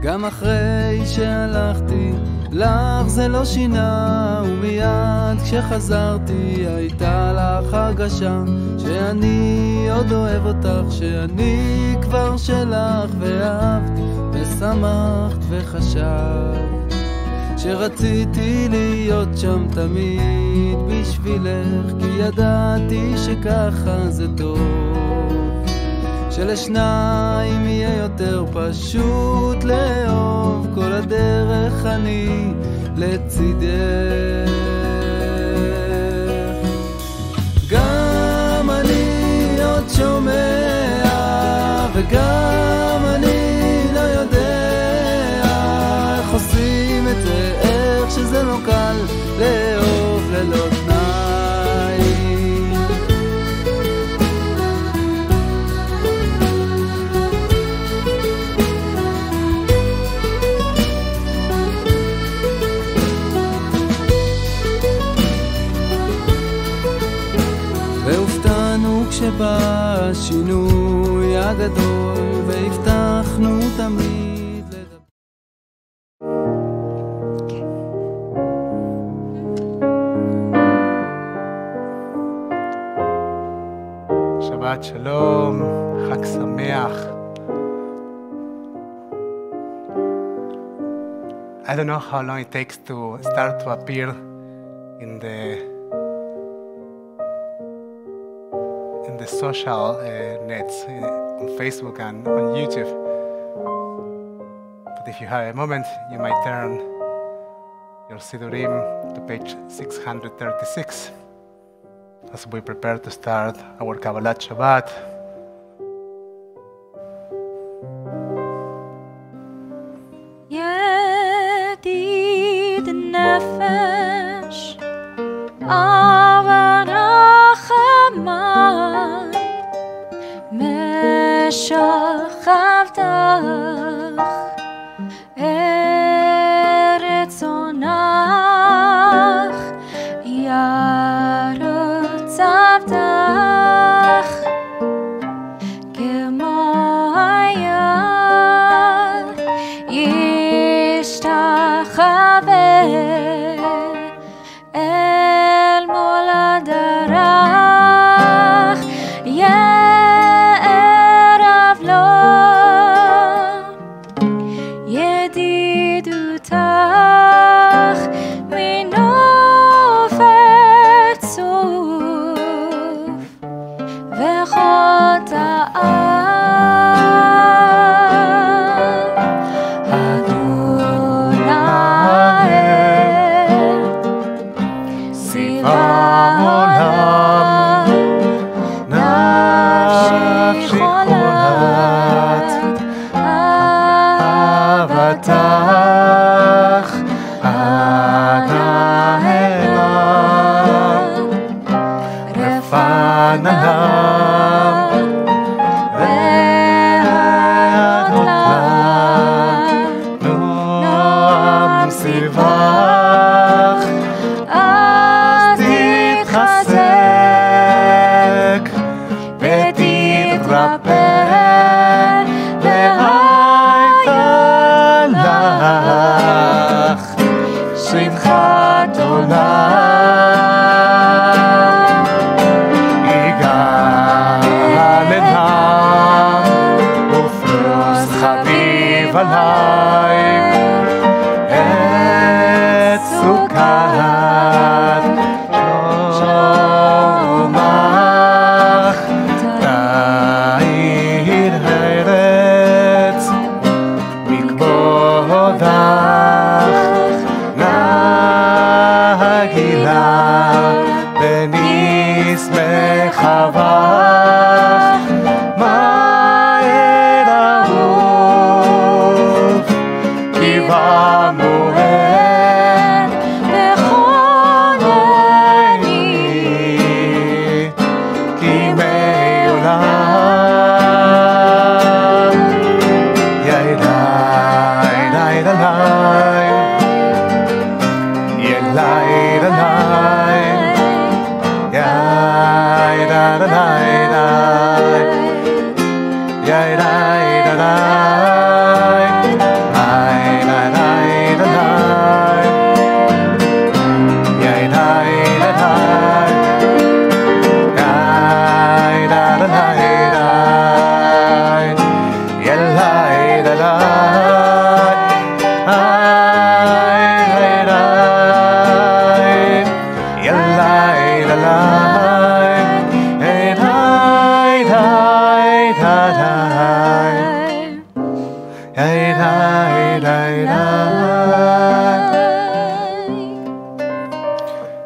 גם אחרי שהלכתי לך זה לא שינה, ומיד כשחזרתי הייתה לך הרגשה שאני עוד אוהב אותך, שאני כבר שלך, ואהבתי ושמחת וחשבת שרציתי להיות שם תמיד בשבילך, כי ידעתי שככה זה טוב, שלשניים יהיה יותר פשוט לאהוב, כל הדרך אני לצידך. גם אני עוד שומע וגם אני לא יודע איך עושים את זה, איך שזה לא קל לאהוב ללא תנאי. והופתענו כשבא השינוי הגדול, והבטחנו תמיד לדבר. שבת שלום, חג שמח. I don't know how long it takes to start to appear in the social nets, on Facebook and on YouTube. But if you have a moment, you might turn your Sidurim to page 636 as we prepare to start our Kabbalat Shabbat. Yedid nefesh שכבתך ארץ עונך יערות צבתך כמו היד ישתחווה אל מולדרך כי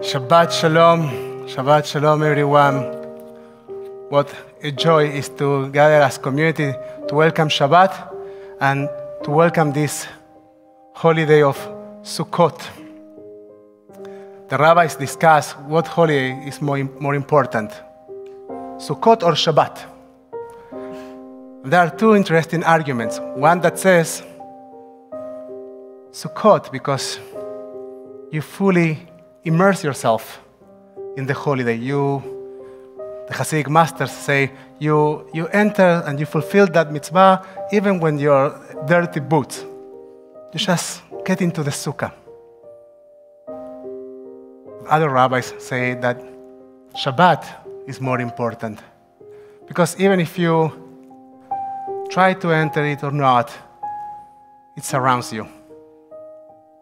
Shabbat Shalom. Shabbat Shalom, everyone. What a joy is to gather as community to welcome Shabbat and to welcome this holiday of Sukkot. The rabbis discuss what holiday is more important, Sukkot or Shabbat. There are two interesting arguments. One that says Sukkot because you fully immerse yourself in the holiday. The Hasidic masters say, you enter and you fulfill that mitzvah even when you're dirty boots. You just get into the sukkah. Other rabbis say that Shabbat is more important because even if you try to enter it or not, it surrounds you.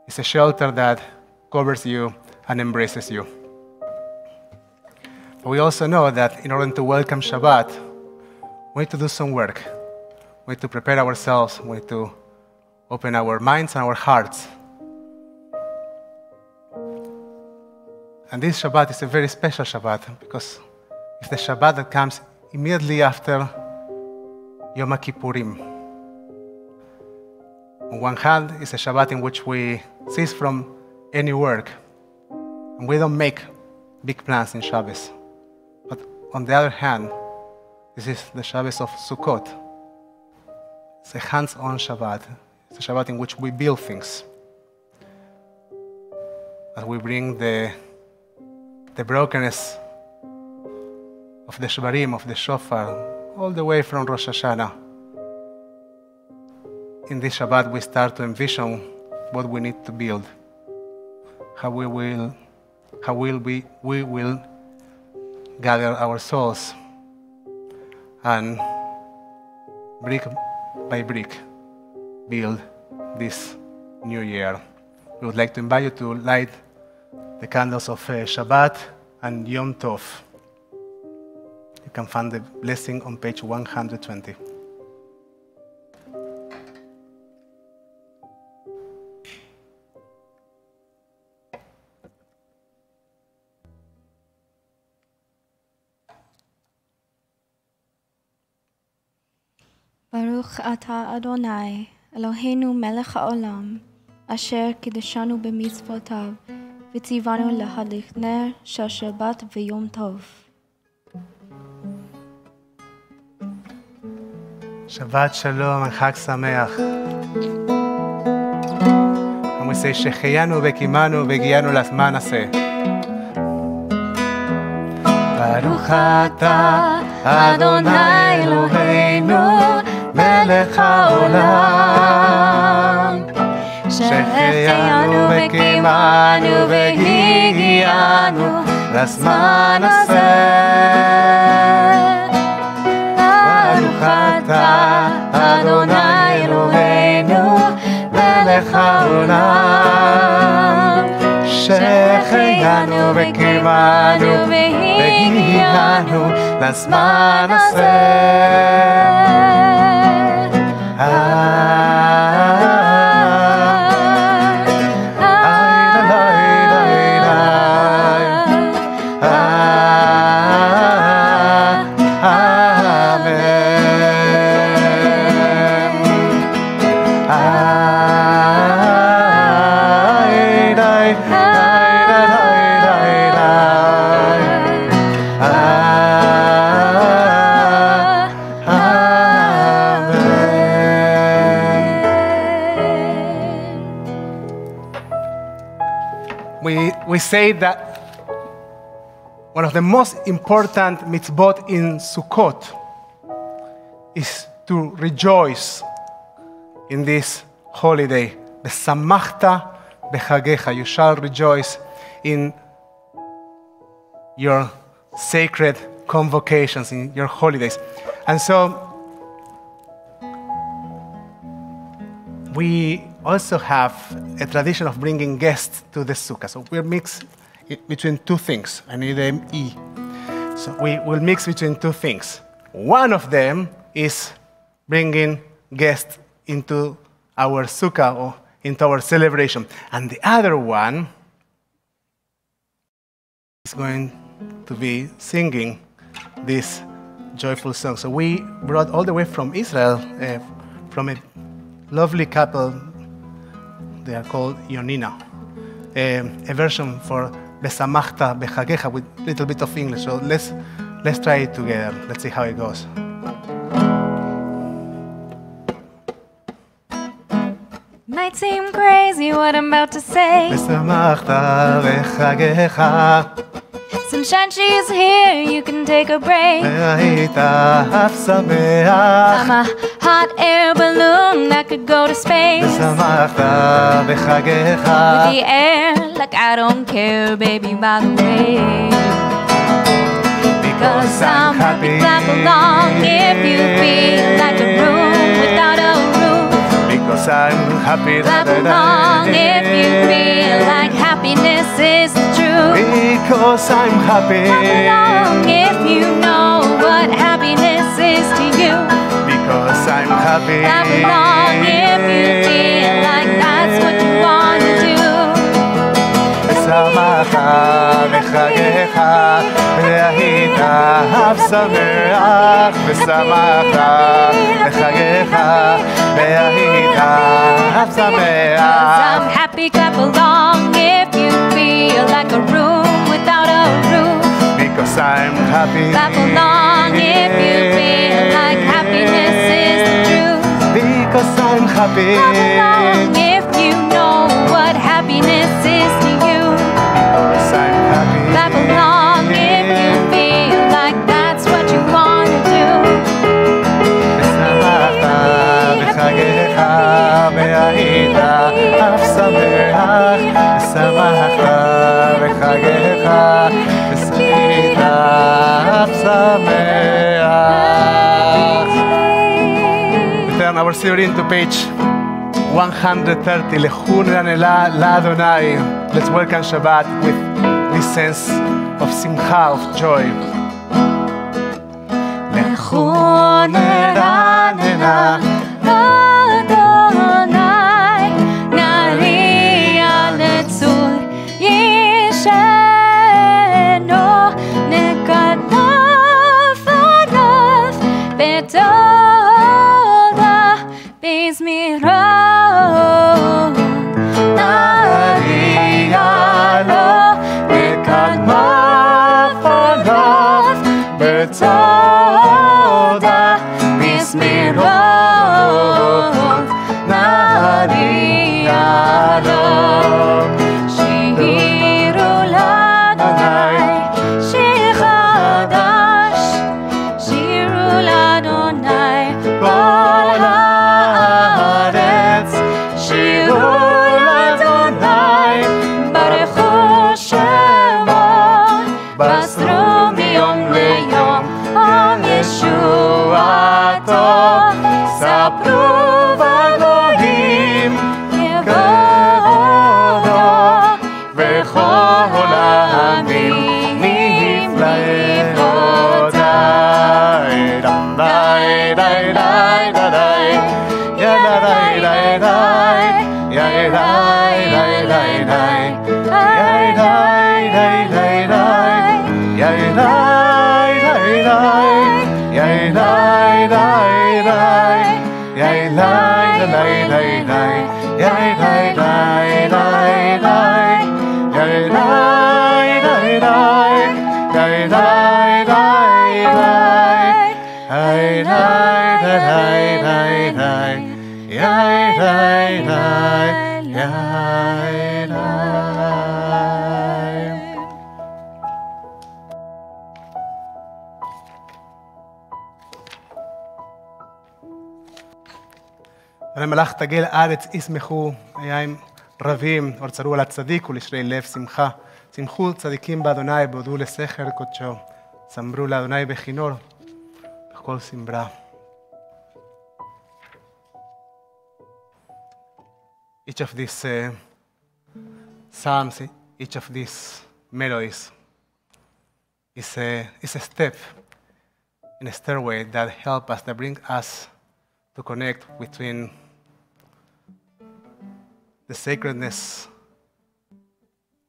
It's a shelter that covers you and embraces you. But we also know that in order to welcome Shabbat, we need to do some work. We need to prepare ourselves. We need to open our minds and our hearts. And this Shabbat is a very special Shabbat because it's the Shabbat that comes immediately after Yom Kippurim. On one hand, it's a Shabbat in which we cease from any work, and we don't make big plans in Shabbos. But on the other hand, this is the Shabbos of Sukkot. It's a hands-on Shabbat. It's a Shabbat in which we build things. As we bring the brokenness of the Shvarim, of the Shofar, all the way from Rosh Hashanah. In this Shabbat, we start to envision what we need to build, how we will gather our souls, and brick by brick build this new year. We would like to invite you to light the candles of Shabbat and Yom Tov. You can find the blessing on page 120. Baruch atah Adonai, Eloheinu melech haolam, asher kiddushanu b'mitzvotav, v'tzivanu lahadlik ner shel Shabbat v'Yom Tov. Shabbat Shalom and Chag Sameach. And we say, Sheheyanu v'kimanu v'giyanu l'zman hazeh. Baruch atah Adonai Eloheinu melech haolam. Sheheyanu v'kimanu v'giyanu l'zman hazeh. Baruch atah Adonai Eloheinu melech haolam. Sheheyanu v'kimanu v'giyanu l'zman hazeh. We say that one of the most important mitzvot in Sukkot is to rejoice in this holiday. Besamachta bechagecha. You shall rejoice in your sacred convocations, in your holidays. And so we also have a tradition of bringing guests to the sukkah. So we'll mix between two things. I need an E. So we will mix between two things. One of them is bringing guests into our sukkah or into our celebration. And the other one is going to be singing this joyful song. So we brought all the way from Israel, from a lovely couple. They are called Yonina. A version for Besamachta Bechagecha with a little bit of English. So let's try it together. Let's see how it goes. Might seem crazy what I'm about to say. Besamachta Bechagecha. Sunshine, she's here, you can take a break. I'm a hot air balloon that could go to space. With the air, like I don't care, baby, by the way. Because I'm happy, clap along if you feel like a room without a roof. Because I'm happy, clap along if you feel like happiness is the truth. Because I'm happy. Clap along if you know what happiness is to you. Because I'm happy. Clap along if you feel like that's what you want to do. Besamachta bechagecha והיית אב שמח. Besamachta bechagecha והיית אב שמח. I'm happy, clap along if you feel like a room without a roof. Because I'm happy. Clap along if you feel like happiness is the truth. Because I'm happy. Clap along if you know what happiness is to you. Because I'm happy. Clap along if you feel like that's what you want to do. besamachta bechagecha והיית אב שמח. besamachta bechagecha והיית אב שמח. We turn our Siddurim to page 130. Lechun ranela laAdonai. Let's welcome Shabbat with this sense of simcha, of joy. Lechun ranela Adonai, nariya letzur yisheno, nekadav adav betoda bizmirot. Nariya lo nekadav adav betoda bizmirot. Nariya lo shiru l'Adonai shir chadash, shiru l'Adonai kol haaretz, shiru l'Adonai barechu shemo, basru miyom leyom am yeshuato, sapru v'goyim yevodo, v'chol ha'amim niflaim odai. Dai dai dai dai dai, ya dai dai dai, ya dai dai dai dai, ya dai dai dai dai, ya dai dai dai, ya dai dai dai, ya dai dai dai dai, ya dai dai dai dai, ya dai dai dai, ya dai dai dai. Hey, dai, dai, dai, dai, dai, dai, dai, dai, dai. ולמלאך תגל הארץ ישמחו, היין רבים, ורצרו על הצדיק ולשרי לב שמחה. שמחו צדיקים באדוני, בהודו לסכר קודשו. סמרו לאדוני בכינור. Kol simbra. Each of these psalms, each of these melodies is a step in a stairway that help us, that bring us to connect between the sacredness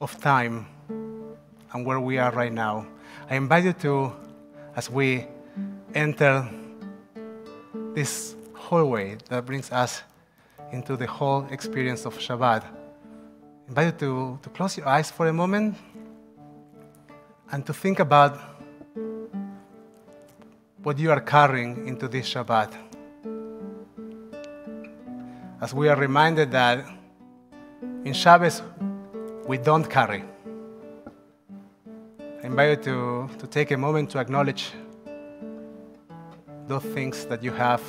of time and where we are right now. I invite you to, as we enter this hallway that brings us into the whole experience of Shabbat, I invite you to close your eyes for a moment and to think about what you are carrying into this Shabbat. As we are reminded that in Shabbos, we don't carry. I invite you to take a moment to acknowledge those things that you have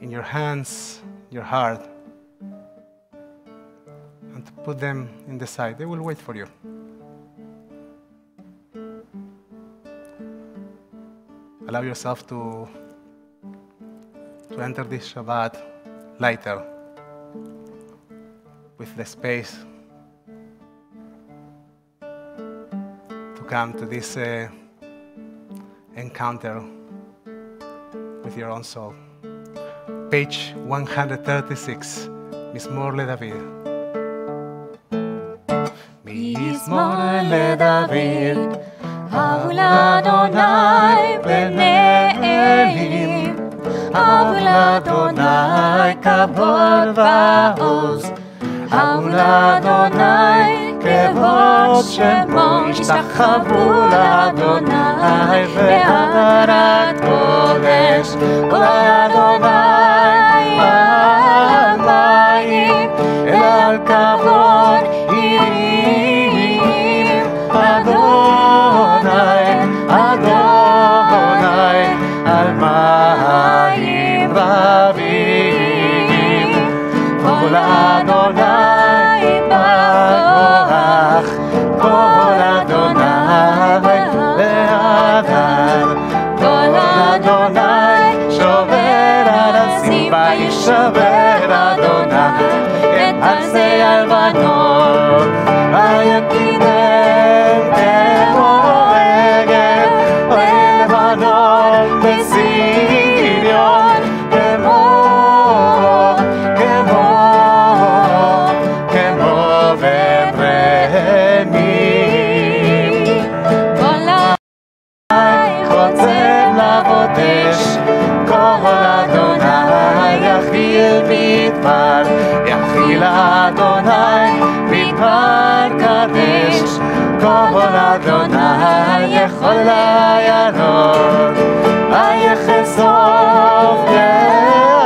in your hands, your heart, and to put them in the side. They will wait for you. Allow yourself to enter this Shabbat lighter, with the space to come to this encounter with your own soul. Page 136, Mizmor LeDavid. Mizmor LeDavid, Avu l'Adonai b'nei Elim, Avu l'Adonai kavod va'oz, Avu l'Adonai kevod shemo, ishtachavu l'Adonai be'arat kodesh, l'Adonai ha'mayim, el kavod irim, Adonai, Adonai, al mayim ravim, kol Adonai barach, kol Adonai be'adar, kol Adonai shover al asif, vayishaver Adonai et arsei albanot, vayakidem temoregel, lebanon besirion, kemo ורמי. כל חוצב לבודש, כל אדוני יכיל מדבר, יכיל אדוני מדבר קדש, כל אדוני יכול לעיינות, ויחשוף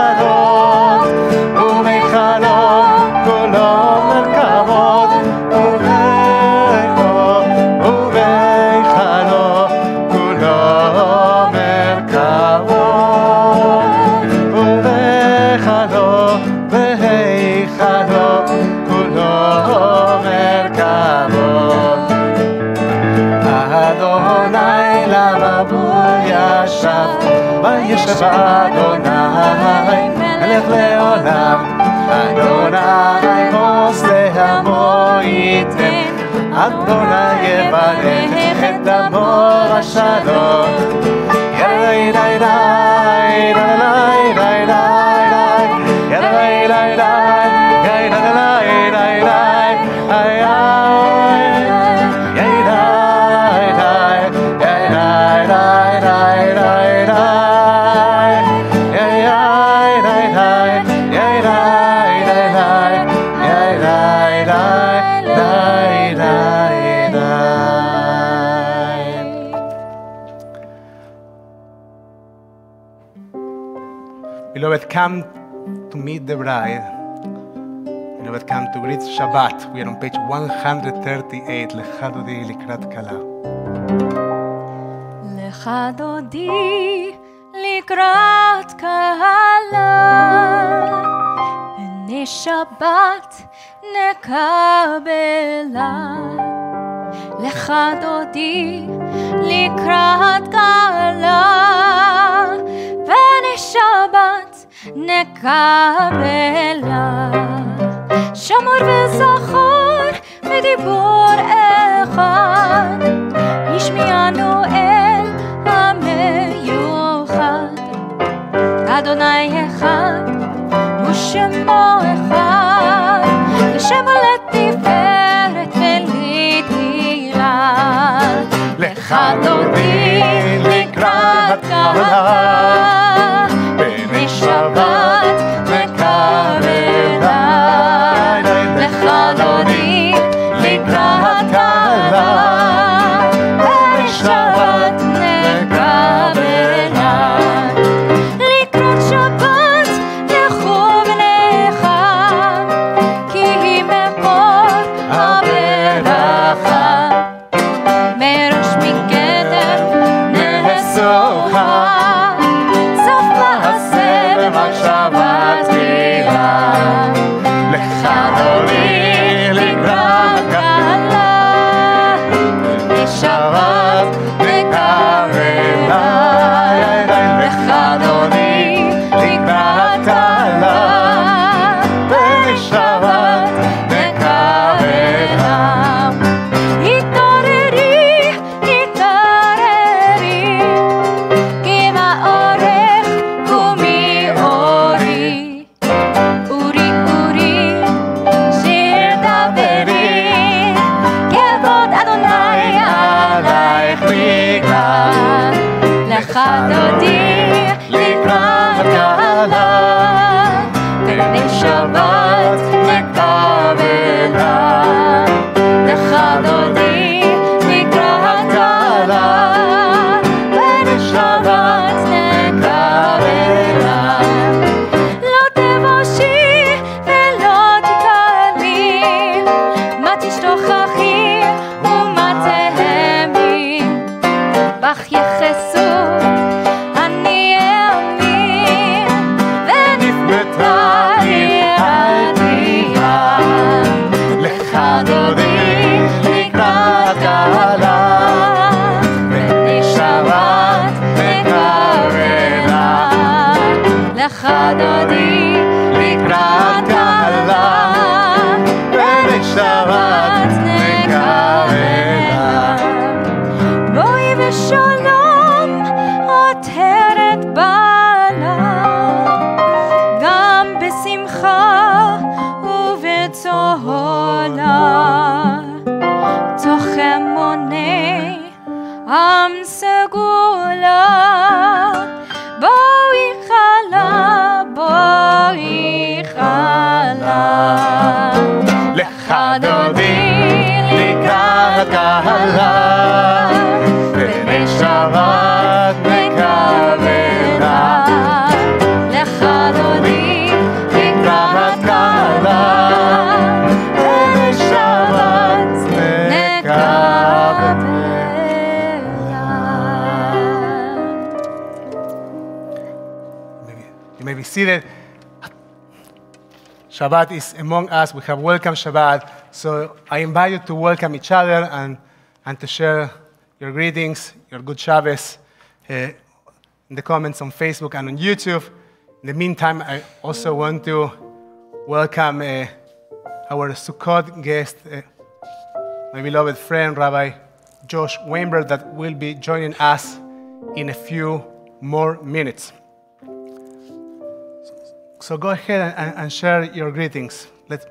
יערות, ומחלות כולו מרכבות, ובחלו כולו מרכבות, ובחלו והיכלו כולו מרכבות. אדוני למבול ישב, וישב אדוני מלך לעולם, אדוני עוז לעמו ייתן, אדוני יברך את דמו השלום. יאי לי לי לי לי לי Beloved, come to meet the bride. Beloved, come to greet Shabbat. We are on page 138. Lecha dodi likrat kala. Lecha dodi likrat kala, b'nei Shabbat nekabela. Lecha dodi likrat kala, b'nei Shabbat nekabela. שמור וזכור ודיבור אחד, ישמיענו אל המיוחד. אדוני אחד שמו אחד, ושמו לתפארת ולתהילה. לך דודי לקראת קהלה, בני שבת וקרב אליי. לך דודי לקראת קהלה, בני שבת וקרב אליי. לקראת שבת לכו ונלכה, כי היא מקור הברכה. מראש מכתר נשוכה, סוף מעשה במחשבה תחילה. לך דודי לקראת קהלה, בני שבת וקרב אליי. לך דודי לקראת קהלה, בני שבת וקרב אליי. התעוררי, התעוררי, כי מאורך ומאורי. אורי, אורי, שיר דברי, כבוד אדוני עלייך בגלל. לך דודי לקראת קהלה, בני שבת וקרב אליי. לך דודי לקראת קהלה, בני שבת וקרב אליי. לא תבושי ולא תיכלמי, מה תשתוכחי ומה תהמי. בך יחסו אני אאמין, ונפנתה עיר עתידה. לך דודי לקראת קהלה, בני שבת וקרב אליי. לך דודי לקראת קהלה, בני שבת וקרב אליי. בואי ושלום עטרת בעלה, גם בשמחה ובצהלה. תוך אמוני עם סגולה, בואי חלה, בואי חלה. לך דודי לקראת קהלה, בני שבת וקרב אליי. לך דודי לקראת קהלה, בני שבת וקרב You may be seated. Shabbat is among us. We have welcome Shabbat. So I invite you to welcome each other and to share your greetings, your good Shabbos in the comments on Facebook and on YouTube. In the meantime, I also want to welcome our Sukkot guest, my beloved friend, Rabbi Josh Weinberg, that will be joining us in a few more minutes. So go ahead and share your greetings. Let's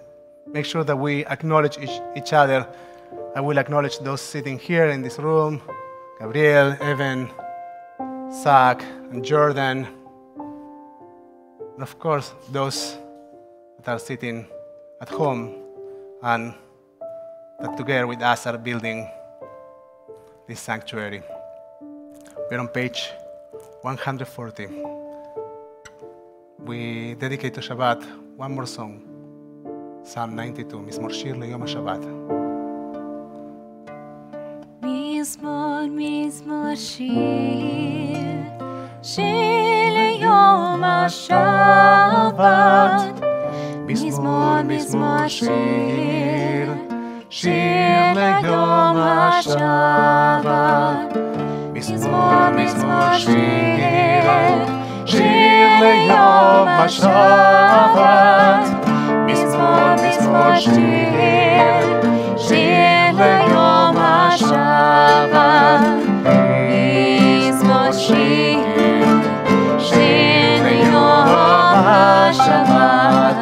make sure that we acknowledge each other. I will acknowledge those sitting here in this room, Gabriel, Evan, Zach, and Jordan. And of course, those that are sitting at home and that together with us are building this sanctuary. We're on page 140. We dedicate to Shabbat one more song, Psalm 92, מזמור שיר ליום השבת. מזמור שיר, שיר ליום השבת. מזמור שיר, שיר ליום השבת. מזמור שיר, שיר ליום השבת. מזמור שיר, שיר ליום השבת. מזמור שיר, שיר ליום השבת.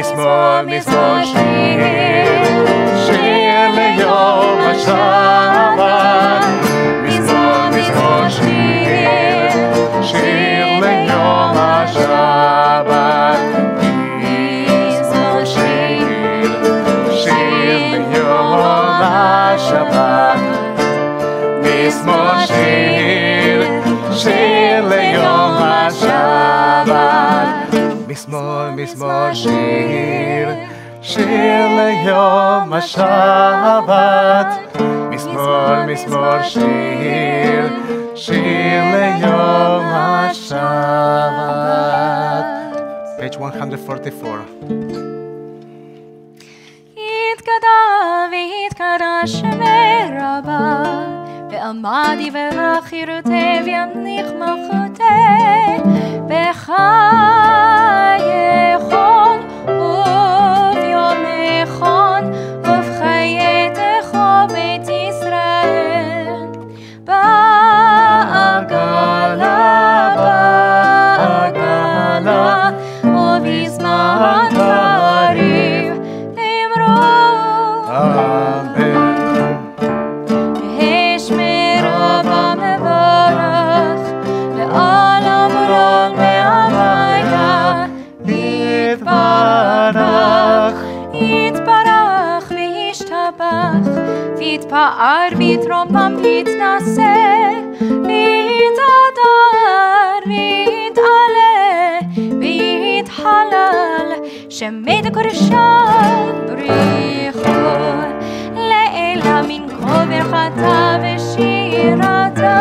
מזמור, מזמור שיר, שיר ליום השבת. מזמור, מזמור שיר, שיר ליום השבת. מזמור שיר, שיר ליום השבת. מזמור שיר, שיר ליום השבת. מזמור, מזמור שיר, שיר ליום השבת. מזמור, מזמור שיר, שיר ליום השבת. Page 144. יתגדל ויתקדש ורבה, ועמד יברך חירותי ויניח מלכותי, בחייכון וביומכון ובחייתך בית ישראל. בעגלה, בעגלה, ובזמן קריב אמרו Amen. השמר רבה מברך לעולם ולעולם מהוויה. יתברך, יתברך וישתבח, ויתפאר ויתרומם ויתנשא, ויתהדר ויתעלה ויתהלל, שמי דקודשם בריחו לעילה מן כה ברכתה ושירתה.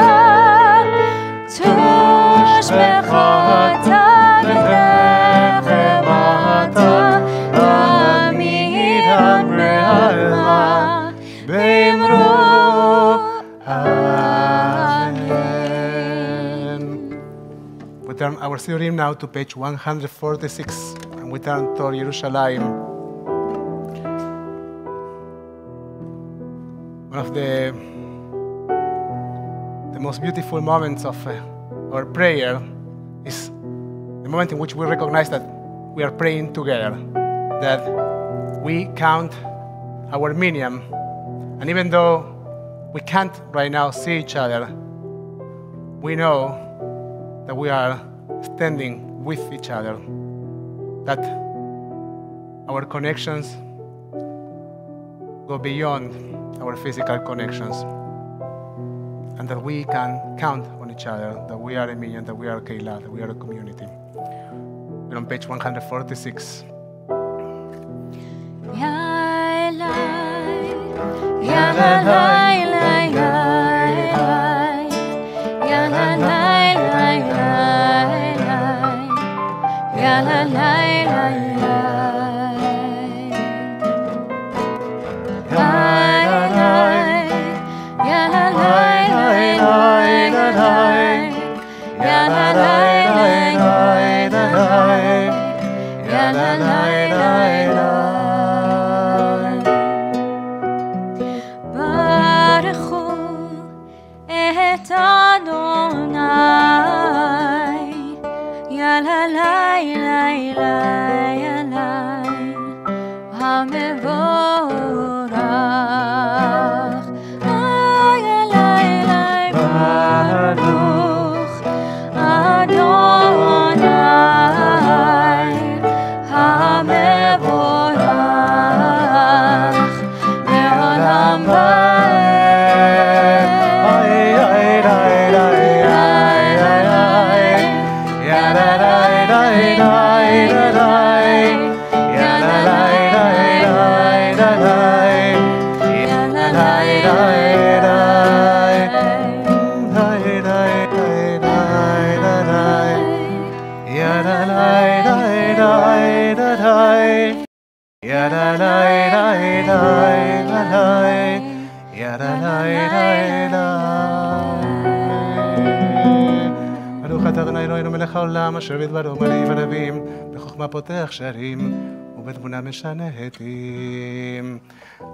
תושבחתה ונחמתה תמיד אמרה באמרו Amen. We turn our Sidurim now to page 146, and we turn toward Jerusalem. One of the most beautiful moments of our prayer is the moment in which we recognize that we are praying together, that we count our minyan, and even though we can't right now see each other, we know that we are standing with each other, that our connections go beyond our physical connections, and that we can count on each other, that we are a minyan, that we are a keilah, that we are a community. We're on page 146. ברוך אתה אדוני אלוהינו מלך העולם אשר בדברו מלא ורבים בחוכמה פותח שערים ובתבונה משנה עתים.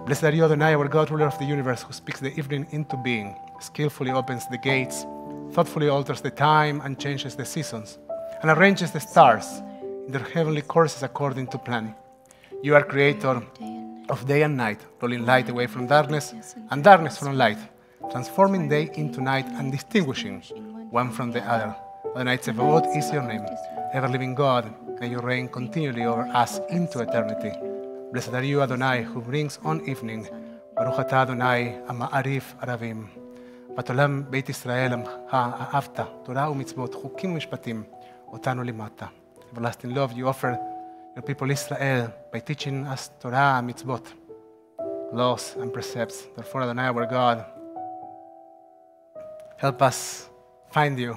Blessed are you, Adonai, our God, ruler of the universe, who speaks the evening into being, skillfully opens the gates, thoughtfully alters the time and changes the seasons, and arranges the stars in their heavenly courses according to plan. You are creator of day and night, rolling light away from darkness and darkness from light, transforming day into night and distinguishing one from the other. Adonai Tzevaot is your name. Ever-living God, may you reign continually over us into eternity. Blessed are you, Adonai, who brings on evening. Baruch atah Adonai, המעריף ערבים. בת עולם בית ישראל עמך, אהבת, תורה ומצוות, חוקים ומשפטים, אותנו לימדת. Everlasting love you offer your people Israel by teaching us Torah and mitzvot, laws and precepts. Therefore, Adonai, our God, help us find you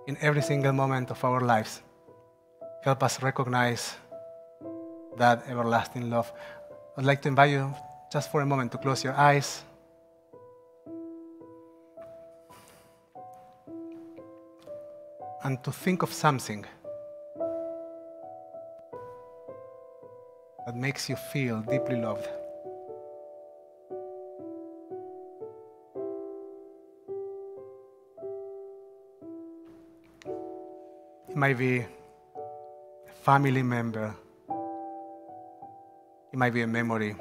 in every single moment of our lives. Help us recognize that everlasting love. I'd like to invite you just for a moment to close your eyes. And to think of something that makes you feel deeply loved. It might be a family member. It might be a memory.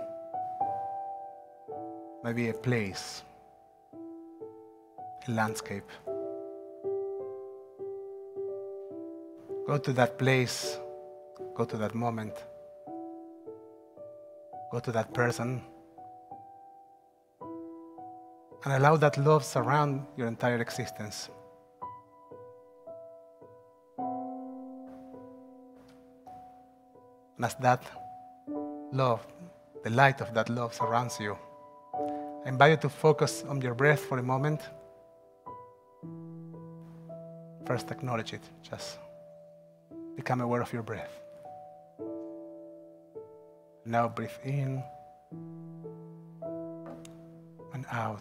It might be a place, a landscape. Go to that place, go to that moment, go to that person, and allow that love surround your entire existence. And as that love, the light of that love surrounds you, I invite you to focus on your breath for a moment. First, acknowledge it. Just become aware of your breath. Now breathe in and out.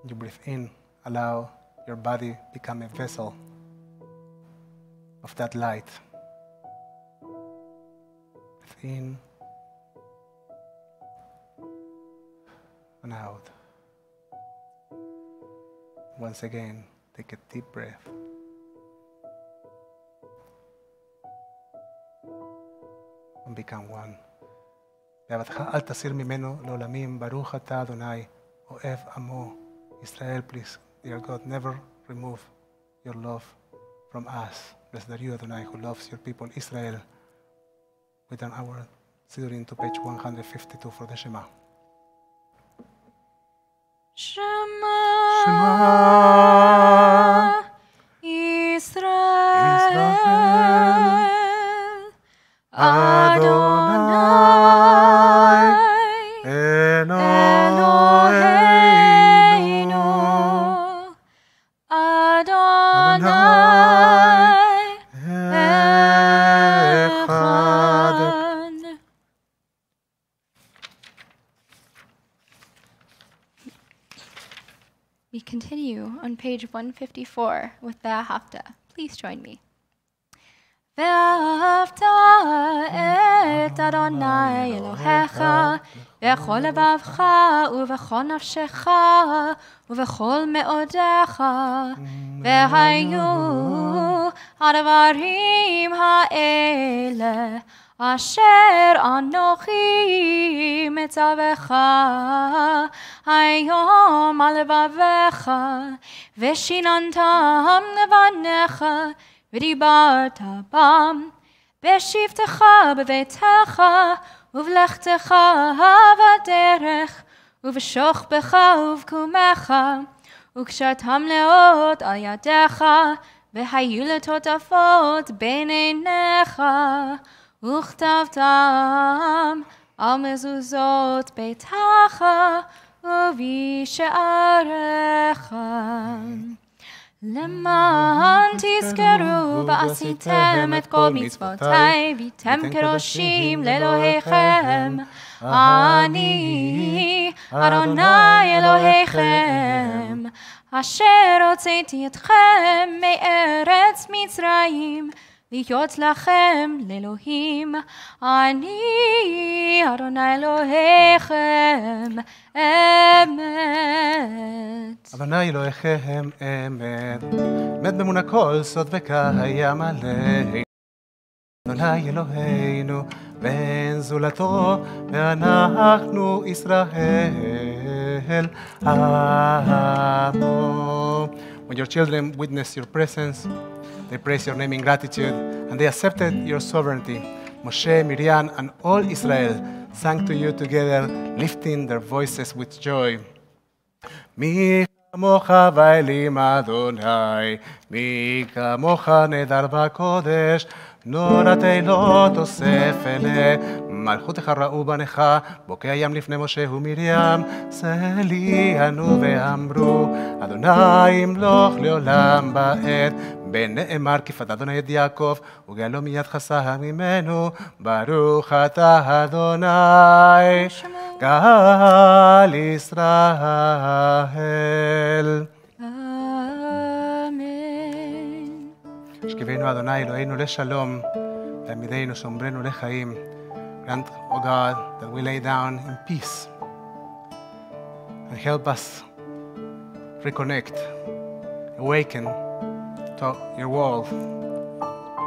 You breathe in, allow your body become a vessel of that light. Breathe in and out. Once again, take a deep breath. And become one. ואהבתך אל תסיר ממנו לעולמים, ברוך אתה אדוני, אוהב עמו. Israel, please, dear God, never remove your love from us. Blessed are you, Adonai, who loves your people, Israel. We turn our Siddurim to page 152 for the Shema. Shema, Israel, Adonai, Eloheinu, Adonai, Echad. We continue on page 154 with the Hafta. Please join me. ואהבת את אדוני אלוהיך בכל לבבך ובכל נפשך ובכל מאודיך, והיו הדברים האלה אשר אנוכי מצווך היום על לבביך, ושיננתם לבניך ודיברת בם בשבתך בביתך ובלכתך בדרך ובשוכבך ובקומך, וקשרתם לאות על ידיך, והיו לטוטפות בין עיניך, וכתבתם על מזוזות ביתך ובשעריך. למען תזכרו ועשיתם את כל מצוותיי, והייתם קדושים לאלוהיכם. אני אדוני אלוהיכם, אשר הוצאתי אתכם מארץ מצרים, להיות לכם לאלוהים, אני אדוני אלוהיכם אמת. אדוני אלוהיכם אמת, אמת באמונה כל סוד וקיים עלינו. אדוני אלוהינו ואין זולתו, ואנחנו ישראל עמו. When your children witness your presence, they praise your name in gratitude, and they accepted your sovereignty. Moshe, Miriam, and all Israel sang to you together, lifting their voices with joy. מי כמוך ואלים אדוני, מי כמוך נדר בקודש, נור התהילות אוסף אלה, מלכותך ראו בניך, בוקע ים לפני משה ומרים, סליענו ואמרו, אדוני ימלוך לעולם בעת, ונאמר כפת אדוני את יעקב, וגאלו מיד חסה ממנו, ברוך אתה אדוני, גאל ישראל. השכיבנו אדוני אלוהינו לשלום, תעמידנו שומרנו לחיים. Grant, O God, that we lay down in peace and help us reconnect, awaken to your world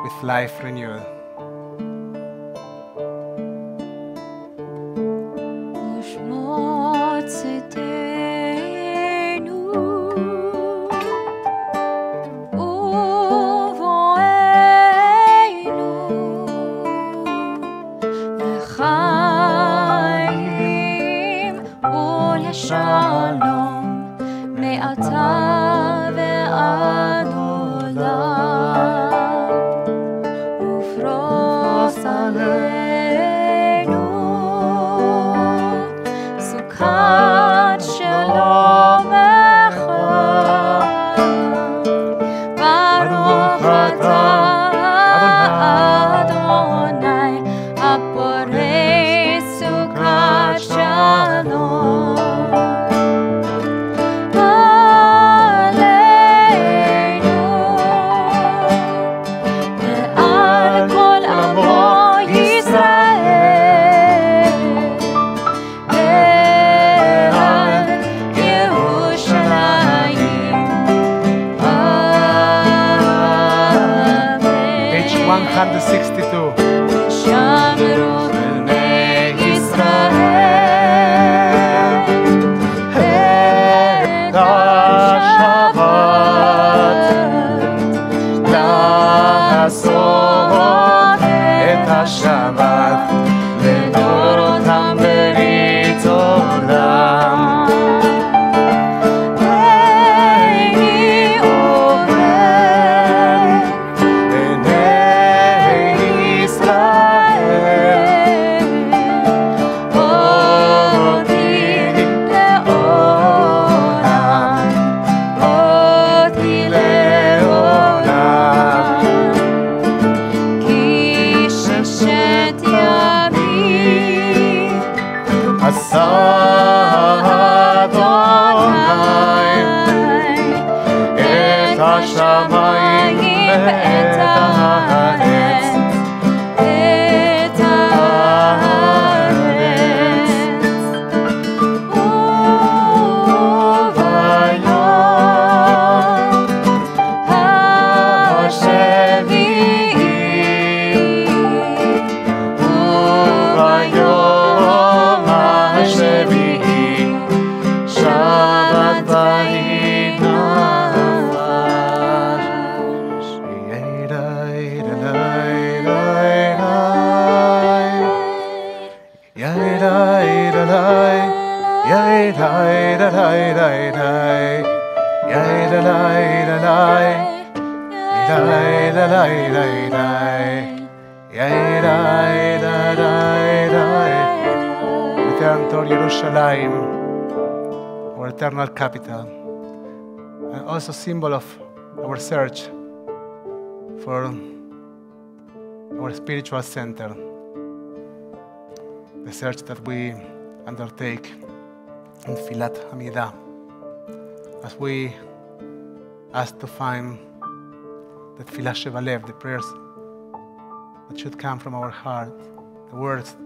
with life renewed. Shalom, me'ata ve'ad olam, ufros aleinu sukat shalom echad, baruch atah Adonai haporei sukat shalom. Return toward Jerusalem, our eternal capital, and also symbol of our search for our spiritual center, the search that we undertake in Filat Hamidah, as we ask to find the Tfilah Shebalev, the prayers that should come from our heart, the words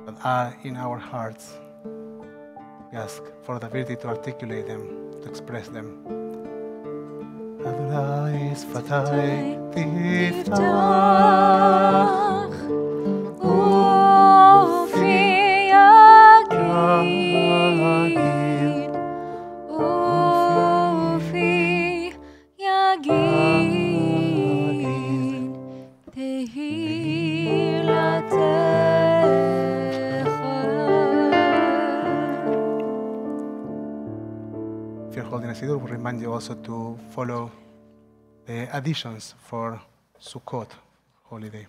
that are in our hearts. We ask for the ability to articulate them, to express them. Adonai sfatai tiftach ufi yagid ufi yagid tehilatecha. If you're holding a siddur, we remind you also to follow the additions for Sukkot holiday.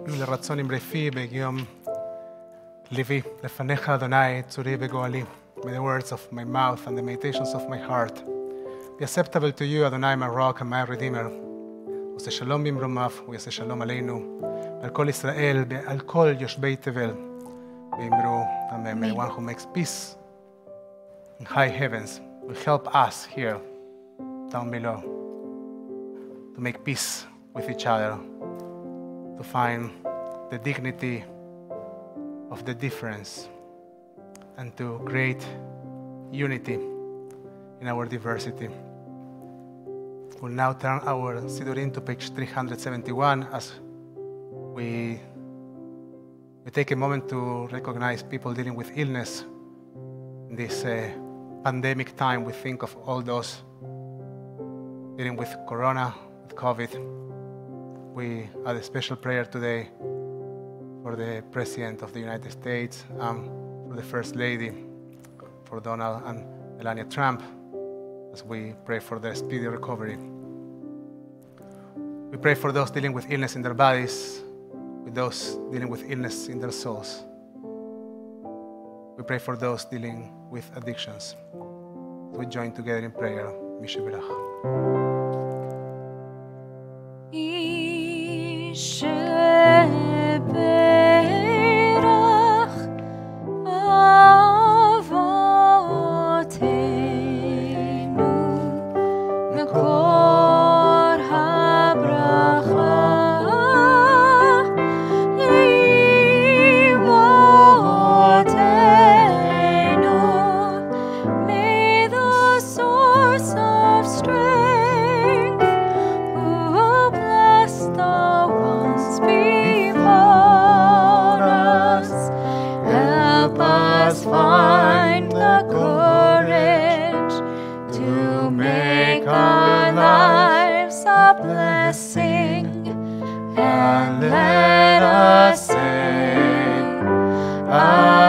לרצון אמרפי ביום ליבי לפניך אדוני צורי וגואלי. May the words of my mouth and the meditations of my heart be acceptable to you, Adonai, my rock and my redeemer. עושה שלום במרומיו ויעשה שלום עלינו ועל כל ישראל ועל כל יושבי תבל ואמרו Amen. May one who makes peace in high heavens will help us here down below to make peace with each other, to find the dignity of the difference and to create unity in our diversity. We'll now turn our Siddurim to page 371 as we take a moment to recognize people dealing with illness in this pandemic time. We think of all those dealing with Corona, with COVID. We add a special prayer today for the President of the United States, for the First Lady, for Donald and Melania Trump, as we pray for their speedy recovery. We pray for those dealing with illness in their bodies, with those dealing with illness in their souls. We pray for those dealing with addictions. We join together in prayer. Misheberach. Strength, who a blessing, and let us say, Amen.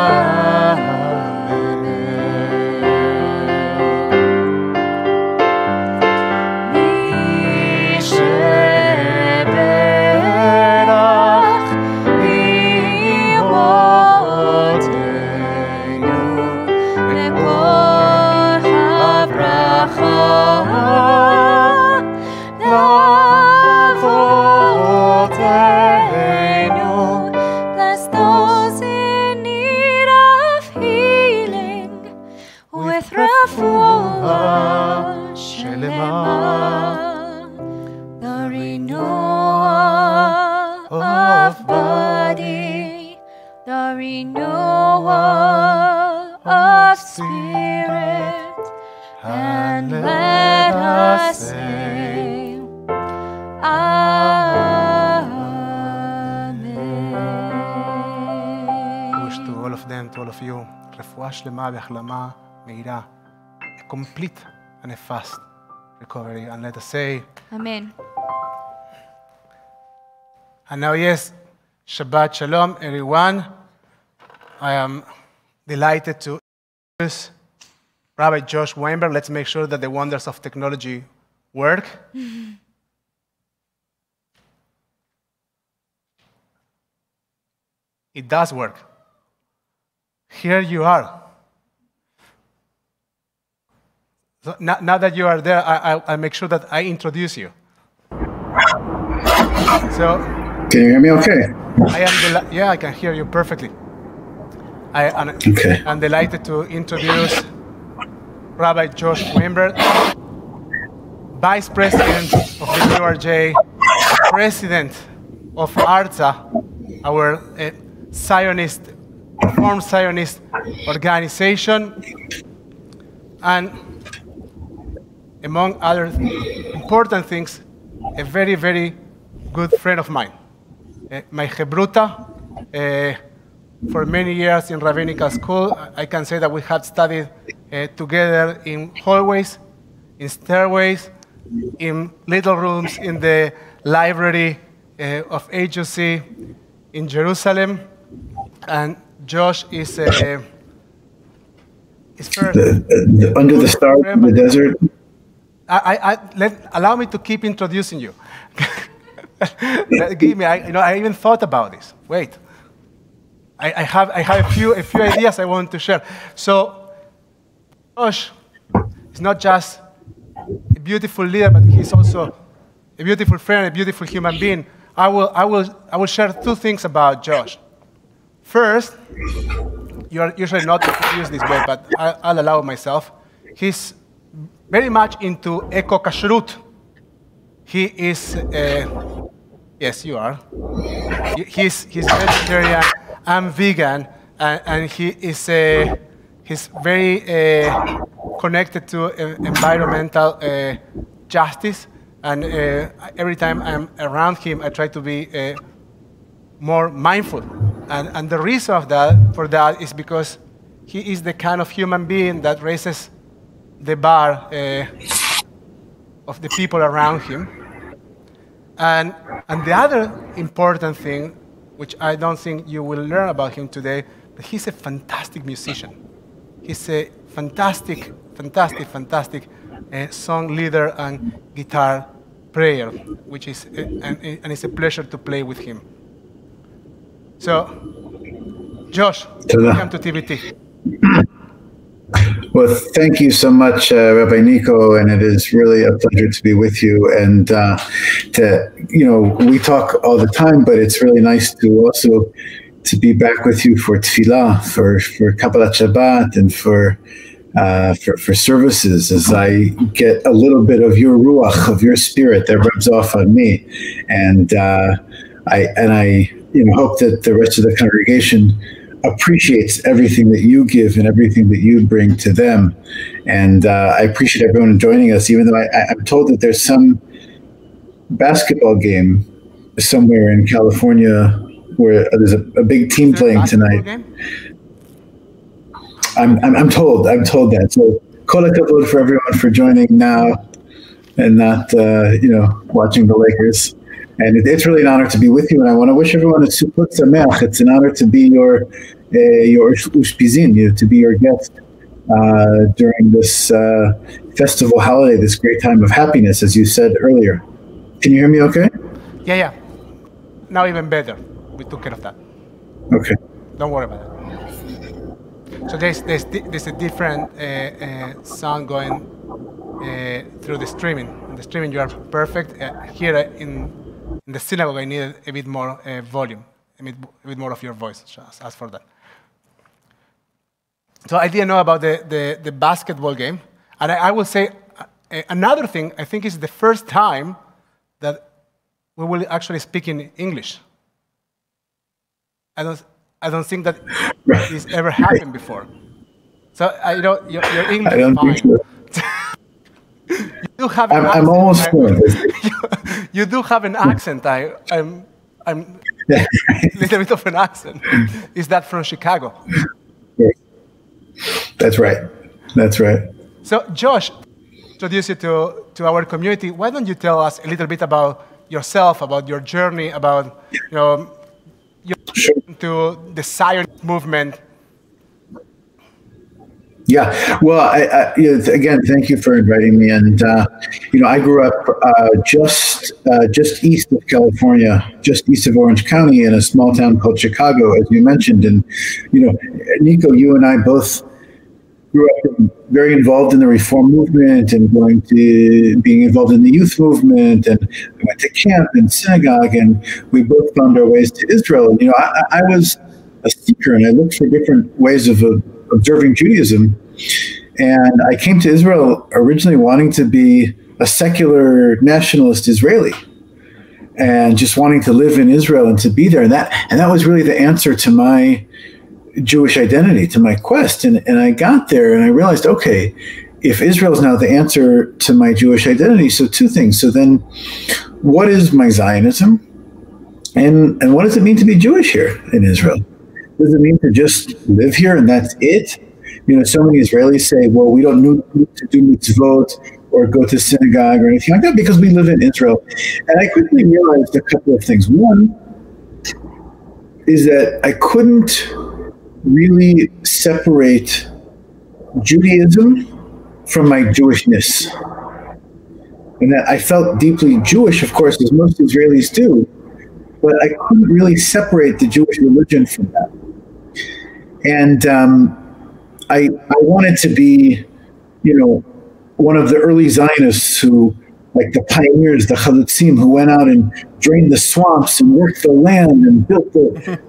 Mi sheberach imotenu lekol habracha lavotenu. Bless those in need of healing with refuah shelema, the renewal of body, the renewal of spirit, and let us say, Amen. I wish to all of them, to all of you, רפואה שלמה והחלמה מהירה, a complete and a fast recovery. And let us say, Amen. and now, yes, Shabbat Shalom, everyone. I am delighted to introduce Rabbi Josh Weinberg. Let's make sure that the wonders of technology work. It does work. Here you are. So now that you are there, I'll make sure that I introduce you. So, Can you hear me okay? yeah, I can hear you perfectly. Okay. I'm delighted to introduce Rabbi Josh Weinberg, Vice President of the URJ, President of ARTSA, our Zionist, Reformed Zionist organization, and among other important things, a very, very good friend of mine. My Hebruta, for many years in rabbinical school, I can say that we have studied together in hallways, in stairways, in little rooms in the library of agency in Jerusalem. And Josh is first. Under the stars in the desert. Allow me to keep introducing you. Give me, I even thought about this. Wait. I have a few ideas I want to share. So, Josh is not just a beautiful leader, but he's also a beautiful friend, a beautiful human being. I will share two things about Josh. First, you are usually not introduced this way, but I'll allow myself. He's very much into eco-kashrut. He is, yes, you are. He's vegetarian. I'm vegan, and he's very connected to environmental justice. And every time I'm around him, I try to be more mindful. And the reason for that is because he is the kind of human being that raises the bar of the people around him. And the other important thing, which I don't think you will learn about him today, but he's a fantastic musician. He's a fantastic song leader and guitar player, which is, and it's a pleasure to play with him. So, Josh, welcome to TBT. Well, thank you so much, Rabbi Nico, and it is really a pleasure to be with you. And we talk all the time, but it's really nice to also to be back with you for tefillah, for Kabbalat Shabbat, and for services, as I get a little bit of your ruach, of your spirit that rubs off on me, and I hope that the rest of the congregation appreciates everything that you give and everything that you bring to them. And I appreciate everyone joining us, even though I'm told that there's some basketball game somewhere in California where there's a big team playing tonight. I'm told that. So kol hakavod for everyone for joining now. and not, watching the Lakers. And it's really an honor to be with you. And I want to wish everyone a Sukkot Sameach. It's an honor to be your ushpizin, to be your guest during this festival holiday, this great time of happiness, as you said earlier. Can you hear me okay? Yeah. Now even better. We took care of that. Okay. Don't worry about it. So there's a different sound going through the streaming. In the streaming, you are perfect. Here in the synagogue, I needed a bit more volume, a bit more of your voice. Just ask for that. So I didn't know about the basketball game. And I will say another thing, I think it's the first time that we will actually speak in English. I don't think that this ever happened before. So your English is fine. So. You do have an accent. I'm almost fluent. You do have an accent. I'm a little bit of an accent. Is that from Chicago? Yes. That's right. So Josh, introduce you to our community. Why don't you tell us a little bit about yourself, about your journey, about your to the Zionist movement? Yeah, well, again, thank you for inviting me. And I grew up just east of California, just east of Orange County, in a small town called Chicago, as you mentioned. And Nico, you and I both grew up very involved in the Reform movement and being involved in the youth movement, and I went to camp and synagogue, and we both found our ways to Israel. And I was a seeker, and I looked for different ways of observing Judaism. And I came to Israel originally wanting to be a secular nationalist Israeli, and just wanting to live in Israel and to be there. And that was really the answer to my Jewish identity, to my quest. And I got there and I realized, okay, if Israel is now the answer to my Jewish identity, so two things. So then what is my Zionism? And what does it mean to be Jewish here in Israel? Does it mean to just live here and that's it? So many Israelis say, well, we don't need to do mitzvot or go to synagogue or anything like that because we live in Israel. And I quickly realized a couple of things. One is that I couldn't really separate Judaism from my Jewishness. And that I felt deeply Jewish, of course, as most Israelis do, but I couldn't really separate the Jewish religion from that. And I wanted to be, one of the early Zionists who, like the pioneers, the Chalutzim, who went out and drained the swamps and worked the land and built the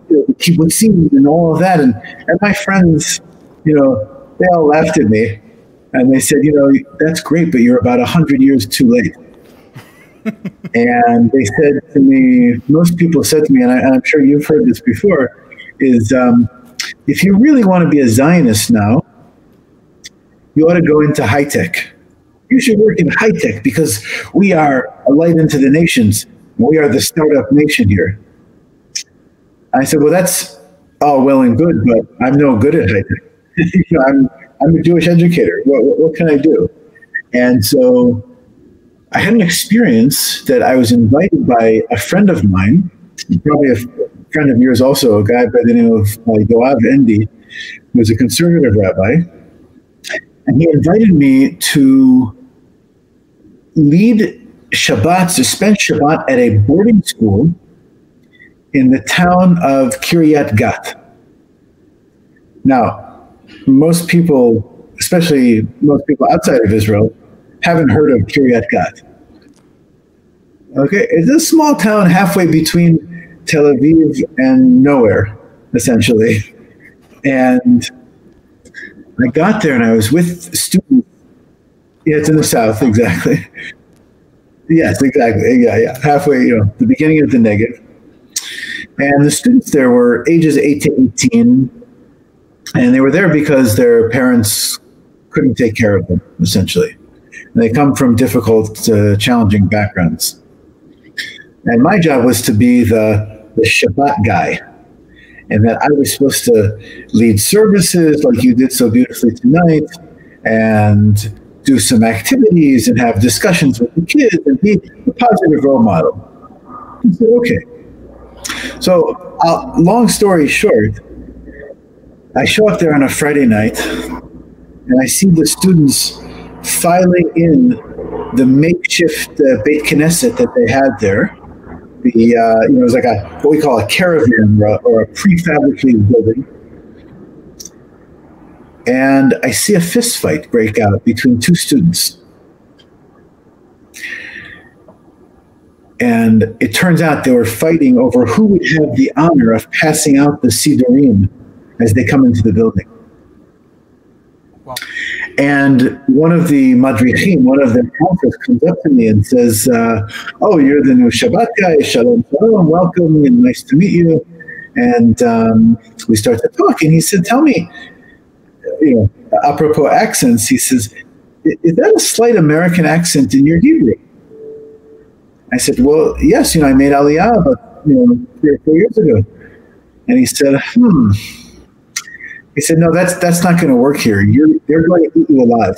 kibbutzim and all of that. And my friends, they all laughed at me. And they said, that's great, but you're about 100 years too late. And they said to me, most people said to me, and I'm sure you've heard this before, is if you really want to be a Zionist now, you ought to go into high tech. You should work in high tech because we are a light into the nations. We are the startup nation here. I said, well, that's all well and good, but I'm no good at high tech. I'm a Jewish educator. What can I do? And so I had an experience that I was invited by a friend of mine, probably a friend of yours also, a guy by the name of Yoav Endi, who was a conservative rabbi. And he invited me to lead Shabbat, to spend Shabbat at a boarding school in the town of Kiryat Gat. Now, most people, especially most people outside of Israel, haven't heard of Kiryat Gat. Okay, it's a small town halfway between Tel Aviv and nowhere, essentially. And I got there and I was with students. Yeah, it's in the south, exactly. Yes, exactly. Yeah. Halfway, the beginning of the Negev. And the students there were ages 8 to 18. And they were there because their parents couldn't take care of them, essentially. And they come from difficult, challenging backgrounds. And my job was to be the Shabbat guy. And that I was supposed to lead services like you did so beautifully tonight, and do some activities and have discussions with the kids and be a positive role model. I said, okay. So, long story short, I show up there on a Friday night, and I see the students filing in the makeshift Beit Knesset that they had there. It was like what we call a caravan or a prefabricated building. And I see a fist fight break out between two students. And it turns out they were fighting over who would have the honor of passing out the Sidurim as they come into the building. Wow. And one of the madrichim, one of their counselors, comes up to me and says, oh, you're the new Shabbat guy. Shalom, shalom, welcome, and nice to meet you. And we start to talk, and he said, tell me, apropos accents, he says, is that a slight American accent in your Hebrew? I said, well, yes, I made Aliyah about 3 or 4 years ago. And he said, He said, no, that's not going to work here. They're going to eat you alive.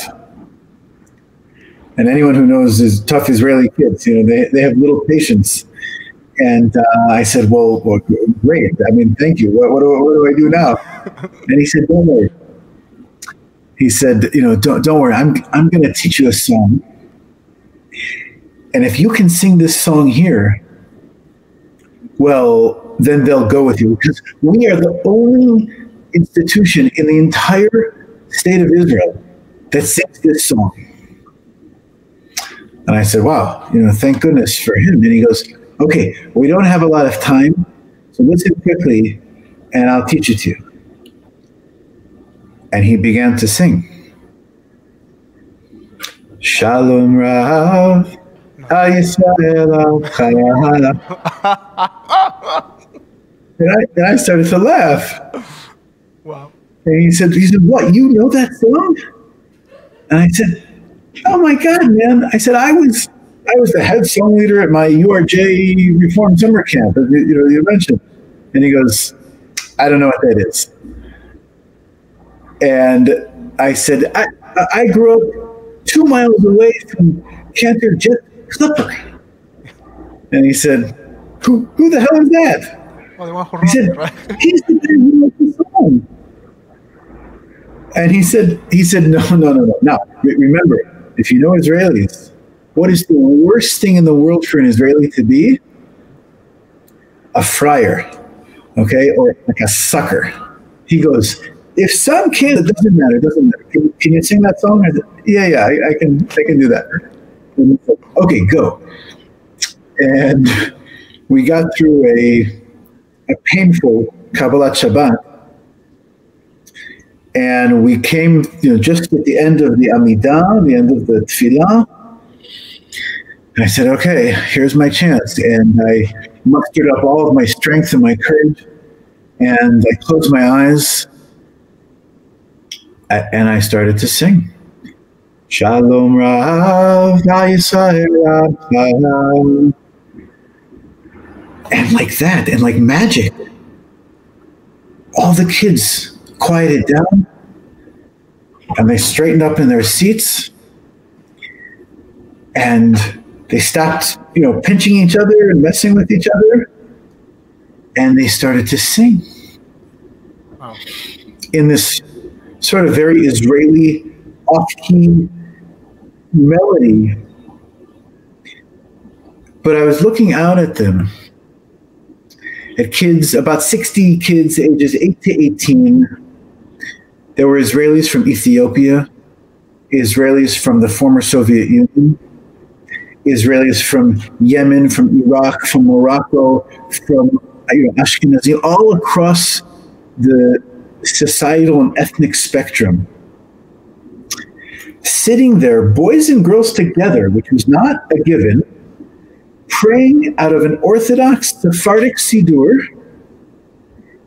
And anyone who knows is tough Israeli kids, they have little patience. And I said, well, great. I mean, thank you. What do I do now? And he said, don't worry. He said, don't worry. I'm going to teach you a song. And if you can sing this song here, well, then they'll go with you. Because we are the only institution in the entire state of Israel that sings this song. And I said, wow, thank goodness for him. And he goes, okay, we don't have a lot of time, so listen quickly, and I'll teach it to you. And he began to sing. Shalom Rav. And I started to laugh. Wow. And he said, what, you know that song? And I said, oh my God, man. I said, I was the head song leader at my URJ Reform Summer Camp, you mentioned. And he goes, I don't know what that is. And I said, I grew up 2 miles away from Cantor Jet Clipper. And he said, who the hell is that? Oh, the one who he said, wrote it, right? he's the guy who wrote the song. And he said, no. Now, remember, if you know Israelis, what is the worst thing in the world for an Israeli to be? A friar, okay, or like a sucker. He goes, if some kid, it doesn't matter. Can you sing that song? I said, yeah, I can do that. And he said, okay, go. And we got through a painful Kabbalat Shabbat. And we came, just at the end of the Amidah, the end of the Tefillah. And I said, okay, here's my chance. And I mustered up all of my strength and my courage. And I closed my eyes. And I started to sing. Shalom Rav, Yisrael Rav. And like that, and like magic, all the kids quieted down, and they straightened up in their seats, and they stopped, pinching each other and messing with each other, and they started to sing. Wow. In this sort of very Israeli off-key melody. But I was looking out at them, at kids, about 60 kids ages 8 to 18. There were Israelis from Ethiopia, Israelis from the former Soviet Union, Israelis from Yemen, from Iraq, from Morocco, from Ashkenazi, all across the societal and ethnic spectrum. Sitting there, boys and girls together, which was not a given, praying out of an Orthodox Sephardic Siddur,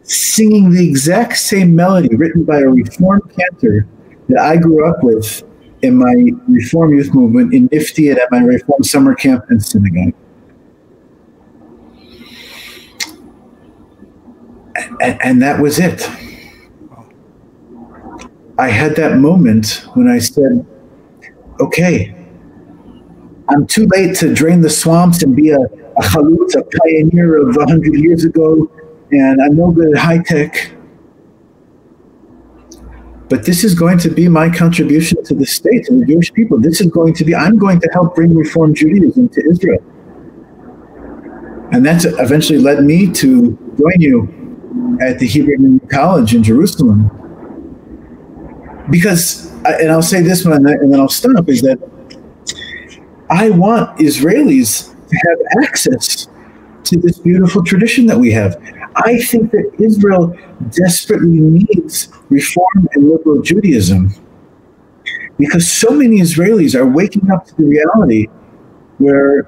singing the exact same melody written by a Reformed cantor that I grew up with in my Reform youth movement in Nifty and at my Reform summer camp and synagogue. And that was it. I had that moment when I said, okay, I'm too late to drain the swamps and be a chalutz, a pioneer of 100 years ago, and I'm no good at high tech. But this is going to be my contribution to the state, to the Jewish people. I'm going to help bring Reform Judaism to Israel. And that's eventually led me to join you at the Hebrew Community College in Jerusalem. Because, and I'll say this one and then I'll stop, is that I want Israelis to have access to this beautiful tradition that we have. I think that Israel desperately needs Reform and liberal Judaism because so many Israelis are waking up to the reality where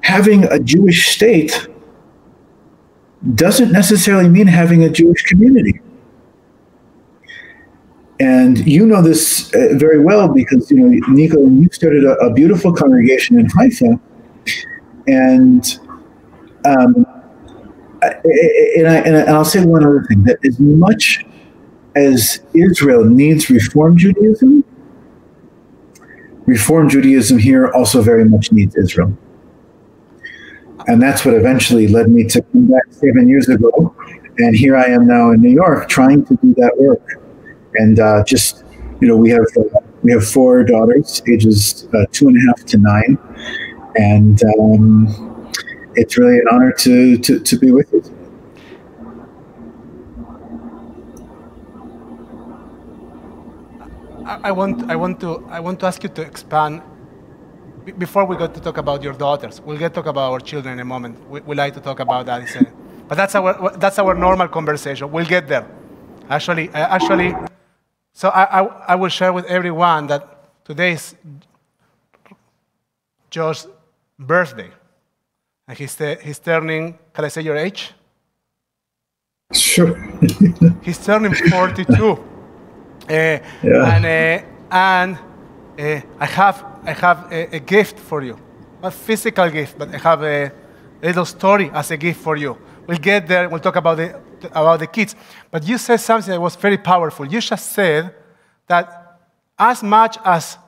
having a Jewish state doesn't necessarily mean having a Jewish community. And you know this very well because, Nico, you started a beautiful congregation in Haifa, and I'll say one other thing, that as much as Israel needs Reform Judaism here also very much needs Israel. And that's what eventually led me to come back 7 years ago. And here I am now in New York trying to do that work. And we have 4 daughters, ages 2.5 to 9. And it's really an honor to be with you. I want to ask you to expand. Before we go to talk about your daughters, we'll get to talk about our children in a moment. We like to talk about that, but that's our normal conversation. We'll get there. Actually, so I will share with everyone that today is Josh's birthday, and he's turning. Can I say your age? Sure. He's turning 42. And I have a gift for you, not a physical gift, but I have a little story as a gift for you. We'll get there. We'll talk about the kids. But you said something that was very powerful. You just said that as much as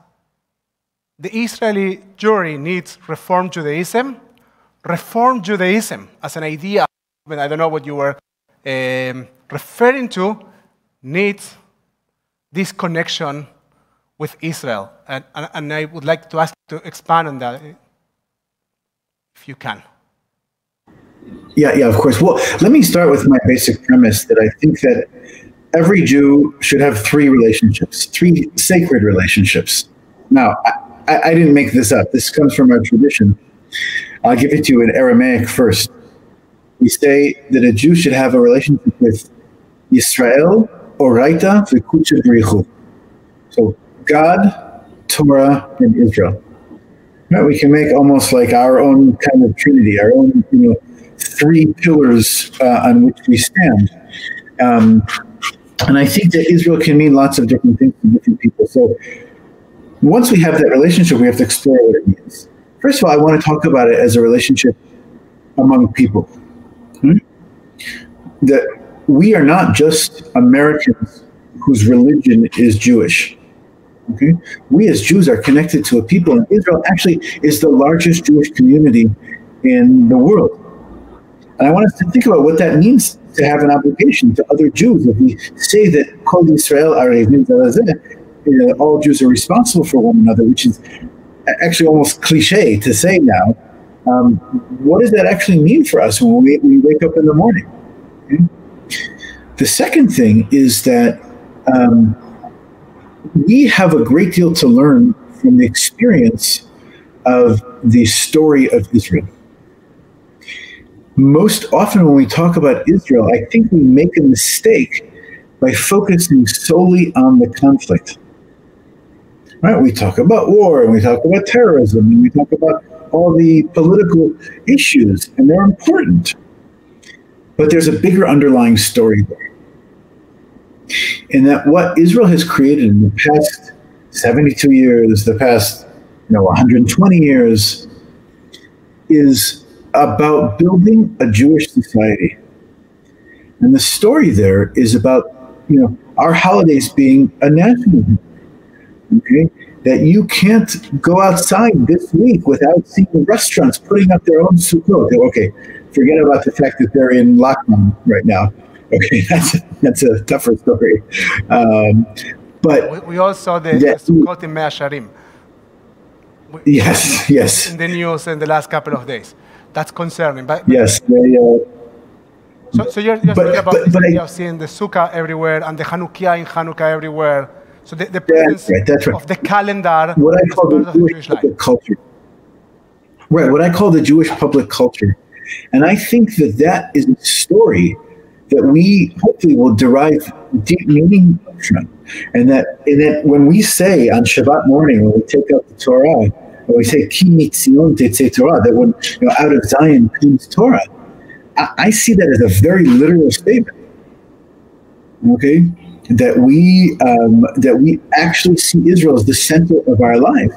the Israeli Jewry needs Reform Judaism as an idea, I don't know what you were referring to, needs this connection with Israel. And I would like to ask you to expand on that, if you can. Yeah, of course. Well, let me start with my basic premise that I think that every Jew should have 3 relationships, 3 sacred relationships. Now, I didn't make this up. This comes from our tradition. I'll give it to you in Aramaic first. We say that a Jew should have a relationship with Yisrael, Oraita, V'Kucha B'Richu. So God, Torah, and Israel. Right? We can make almost like our own kind of trinity, our own 3 pillars on which we stand. And I think that Israel can mean lots of different things to different people. So once we have that relationship, we have to explore what it means. First of all, I want to talk about it as a relationship among people. That we are not just Americans whose religion is Jewish. Okay? We as Jews are connected to a people, and Israel actually is the largest Jewish community in the world. And I want us to think about what that means to have an obligation to other Jews. If we say that Kol Yisrael Arevim Zelazeh, all Jews are responsible for one another, which is actually almost cliche to say now, what does that actually mean for us when we wake up in the morning? Okay? The second thing is that we have a great deal to learn from the experience of the story of Israel. Most often when we talk about Israel, I think we make a mistake by focusing solely on the conflict. Right? We talk about war, and we talk about terrorism, and we talk about all the political issues, and they're important. But there's a bigger underlying story there. And that what Israel has created in the past 72 years, the past 120 years, is about building a Jewish society. And the story there is about, our holidays being a national holiday. Okay? that you can't go outside this week without seeing restaurants putting up their own sukkot. Okay, forget about the fact that they're in lockdown right now. Okay, that's a tougher story. But we all saw the sukkot in Mea Sharim. Yes. In the news in the last couple of days. That's concerning. But yes. So you're thinking about this idea of seeing the sukkah everywhere and the Hanukkah in Hanukkah everywhere. So the presence of the calendar. What I call the Jewish public culture. Right, what I call the Jewish public culture. And I think that is a story that we hopefully will derive deep meaning from. And that when we say on Shabbat morning, when we take out the Torah, when we say, Ki mitzion tetzei Torah, that when out of Zion comes Torah, I see that as a very literal statement. Okay? That we actually see Israel as the center of our life.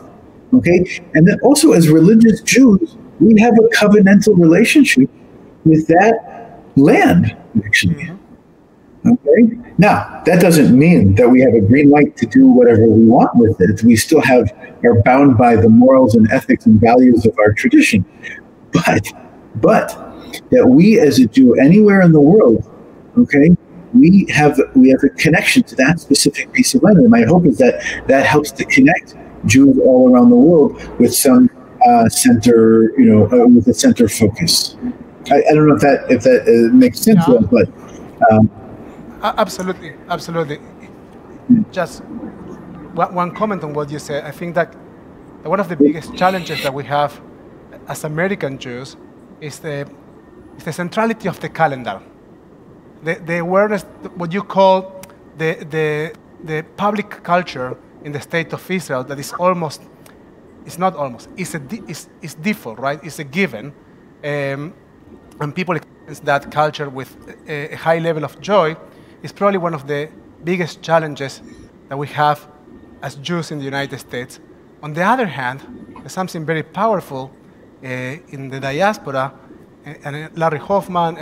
Okay? And that also as religious Jews, we have a covenantal relationship with that land, actually. Okay? Now, that doesn't mean that we have a green light to do whatever we want with it. We still are bound by the morals and ethics and values of our tradition. But that we as a Jew anywhere in the world, okay, we have a connection to that specific piece of land. And my hope is that helps to connect Jews all around the world with some center, with a center focus. I don't know if that makes sense, but absolutely. Just one comment on what you said. I think that one of the biggest challenges that we have as American Jews is the centrality of the calendar, the awareness, what you call the public culture in the state of Israel that is it's default, right? It's a given, and people experience that culture with a high level of joy. Is probably one of the biggest challenges that we have as Jews in the United States. On the other hand, there's something very powerful in the diaspora, and Larry Hoffman,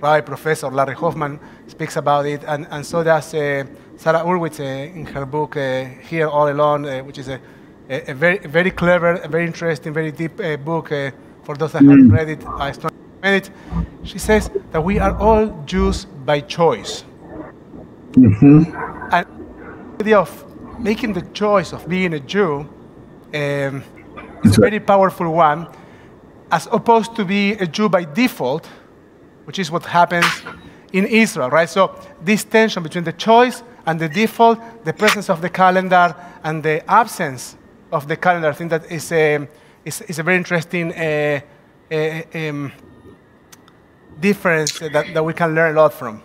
Rabbi Professor Larry Hoffman, speaks about it, and so does Sarah Urwitz in her book Here All Alone, which is a very, very clever, a very interesting, very deep book. For those that haven't read it, I strongly recommend it. She says that we are all Jews by choice. And the idea of making the choice of being a Jew is a very powerful one, as opposed to be a Jew by default, which is what happens in Israel, right? So this tension between the choice and the default, the presence of the calendar and the absence of the calendar, I think that is a very interesting difference that we can learn a lot from.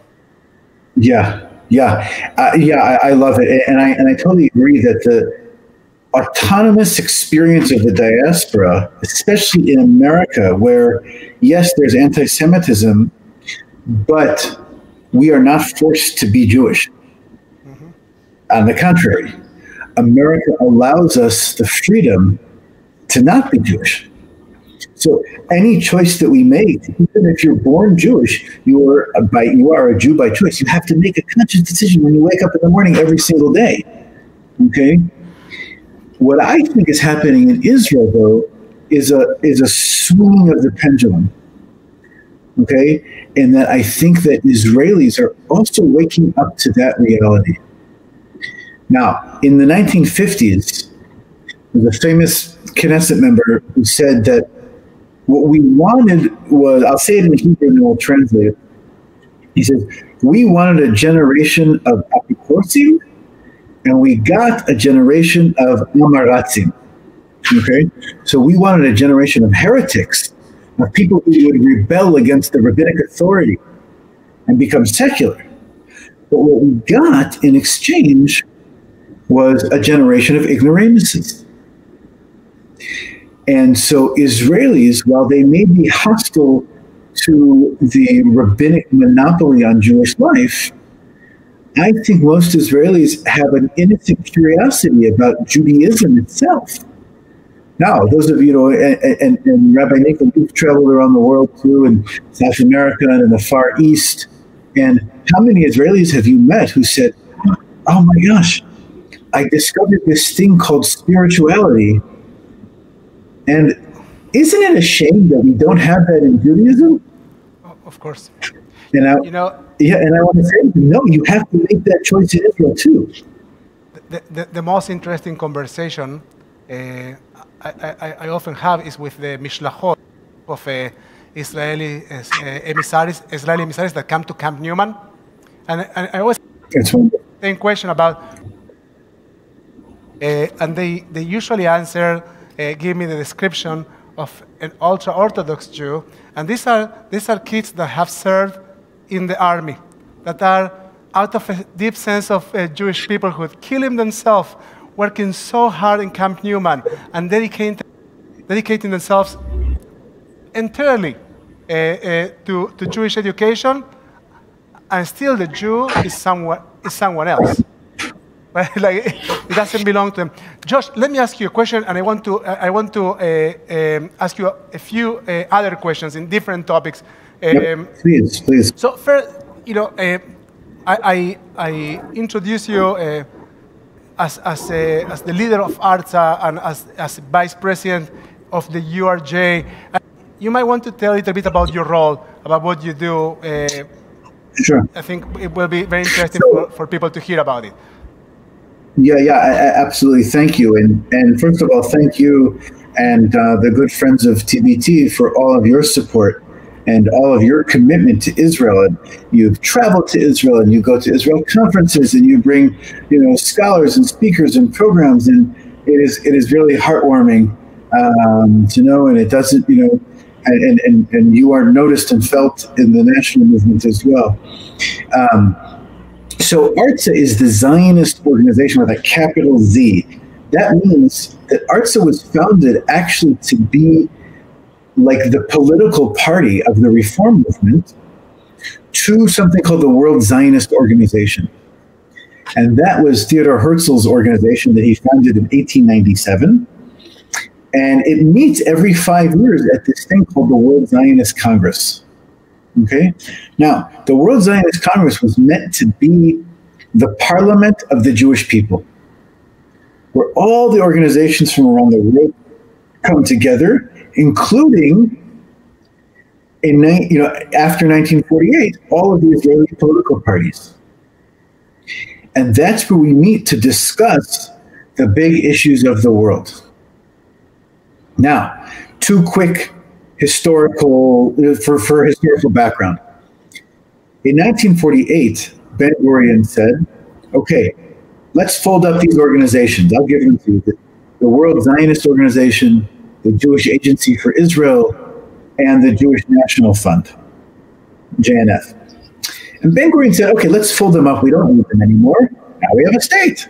I love it, and I totally agree that the autonomous experience of the diaspora, especially in America, where yes, there's anti-Semitism, but we are not forced to be Jewish. On the contrary, America allows us the freedom to not be Jewish. So any choice that we make, even if you're born Jewish, you are a Jew by choice. You have to make a conscious decision when you wake up in the morning every single day. Okay? What I think is happening in Israel, though, is a swinging of the pendulum. Okay? And that I think that Israelis are also waking up to that reality. Now, in the 1950s, there's a famous Knesset member who said that what we wanted was, I'll say it in Hebrew and we'll translate it. He says, we wanted a generation of Apikosim, and we got a generation of Amaratzim. Okay? So we wanted a generation of heretics, of people who would rebel against the rabbinic authority and become secular. But what we got in exchange was a generation of ignoramuses. And so Israelis, while they may be hostile to the rabbinic monopoly on Jewish life, I think most Israelis have an innocent curiosity about Judaism itself. Now, those of you, and Rabbi Nathan, you've traveled around the world too, in South America and in the Far East, and how many Israelis have you met who said, oh my gosh, I discovered this thing called spirituality. And isn't it a shame that we don't have that in Judaism? Of course. And I, You know, and I want to say, no, you have to make that choice in Israel too. the most interesting conversation I often have is with the mishlachot of Israeli emissaries that come to Camp Newman. And I always same question about, and they usually answer, give me the description of an ultra-Orthodox Jew, and these are kids that have served in the army, that are out of a deep sense of Jewish peoplehood, killing themselves, working so hard in Camp Newman, and dedicating themselves entirely to Jewish education, and still the Jew is someone else. Right? Like, it doesn't belong to them. Josh, let me ask you a question, and I want to ask you a few other questions in different topics. Please. So first, I introduce you as the leader of ARTSA and as vice president of the URJ. You might want to tell a little bit about your role, about what you do. Sure. I think it will be very interesting for people to hear about it. Yeah, absolutely. Thank you. And first of all, thank you and the good friends of TBT for all of your support and all of your commitment to Israel. And you've traveled to Israel and you go to Israel conferences and you bring, scholars and speakers and programs. And it is really heartwarming to know. And it doesn't, and you are noticed and felt in the national movement as well. So ARTSA is the Zionist organization with a capital Z. That means that ARTSA was founded actually to be like the political party of the reform movement to something called the World Zionist Organization. And that was Theodor Herzl's organization that he founded in 1897. And it meets every 5 years at this thing called the World Zionist Congress. Okay. Now, the World Zionist Congress was meant to be the parliament of the Jewish people, where all the organizations from around the world come together, including, after 1948, all of the Israeli political parties. And that's where we meet to discuss the big issues of the world. Now, two quick historical background. In 1948, Ben-Gurion said, okay, let's fold up these organizations. I'll give them to you. The World Zionist Organization, the Jewish Agency for Israel, and the Jewish National Fund, JNF. And Ben-Gurion said, okay, let's fold them up. We don't need them anymore. Now we have a state.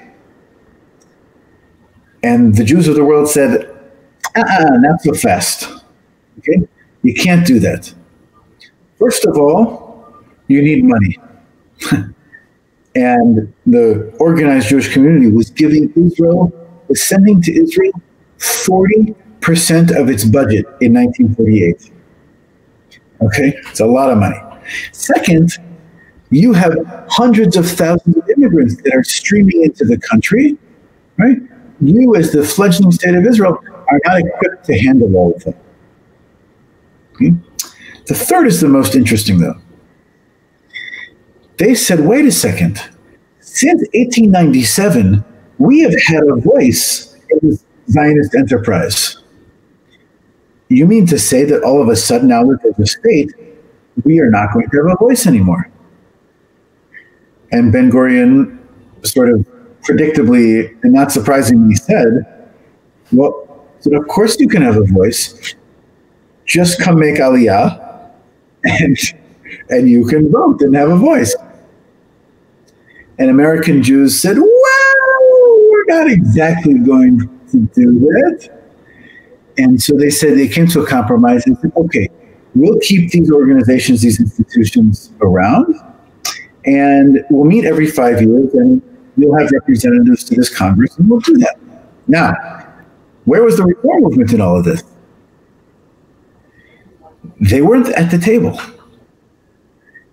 And the Jews of the world said, not so fast. Okay? You can't do that. First of all, you need money. And the organized Jewish community was sending to Israel 40% of its budget in 1948. Okay? It's a lot of money. Second, you have hundreds of thousands of immigrants that are streaming into the country, right? You, as the fledgling state of Israel, are not equipped to handle all of that. Okay? The third is the most interesting, though. They said, wait a second. Since 1897, we have had a voice in the Zionist enterprise. You mean to say that all of a sudden, now that there's a state, we are not going to have a voice anymore? And Ben-Gurion sort of predictably and not surprisingly said, well, so of course you can have a voice. Just come make Aliyah, and you can vote and have a voice. And American Jews said, well, we're not exactly going to do that. And so they came to a compromise and said, okay, we'll keep these organizations, these institutions around, and we'll meet every 5 years, and you'll have representatives to this Congress, and we'll do that. Now, where was the reform movement in all of this? They weren't at the table.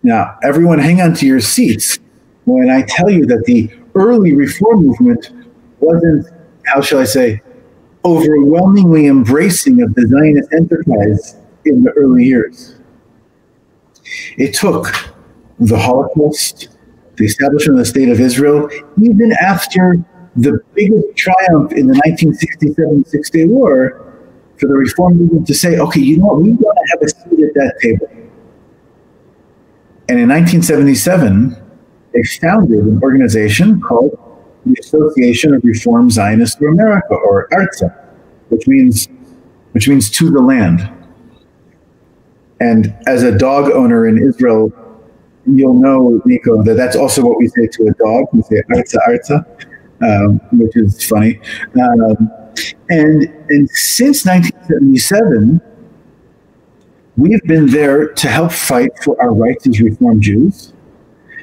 Now, everyone hang on to your seats when I tell you that the early reform movement wasn't, how shall I say, overwhelmingly embracing of the Zionist enterprise in the early years. It took the Holocaust, the establishment of the State of Israel, even after the biggest triumph in the 1967 Six-Day War, for the Reform movement to say, okay, you know what, we want to have a seat at that table. And in 1977, they founded an organization called the Association of Reform Zionists of America, or ARTZA, which means to the land. And as a dog owner in Israel, you'll know, Nico, that that's also what we say to a dog. We say ARTZA, ARTZA, which is funny. And since 1977, we've been there to help fight for our rights as Reform Jews,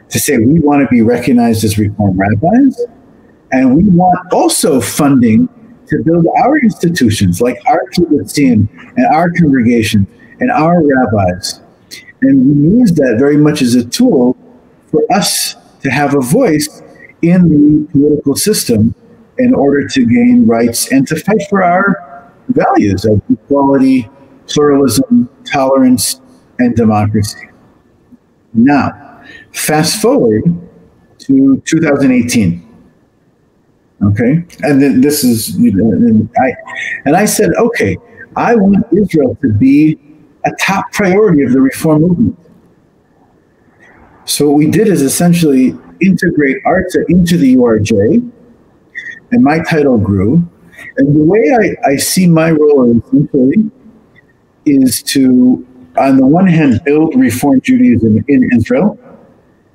to say we want to be recognized as Reform rabbis, and we want also funding to build our institutions, like our kibbutzim and our congregation and our rabbis. And we use that very much as a tool for us to have a voice in the political system in order to gain rights and to fight for our values of equality, pluralism, tolerance, and democracy. Now, fast forward to 2018. Okay, and then this is, and I said, okay, I want Israel to be a top priority of the Reform movement. So what we did is essentially integrate ARTZA into the URJ, and my title grew. And the way I see my role essentially is to, on the one hand, build Reform Judaism in Israel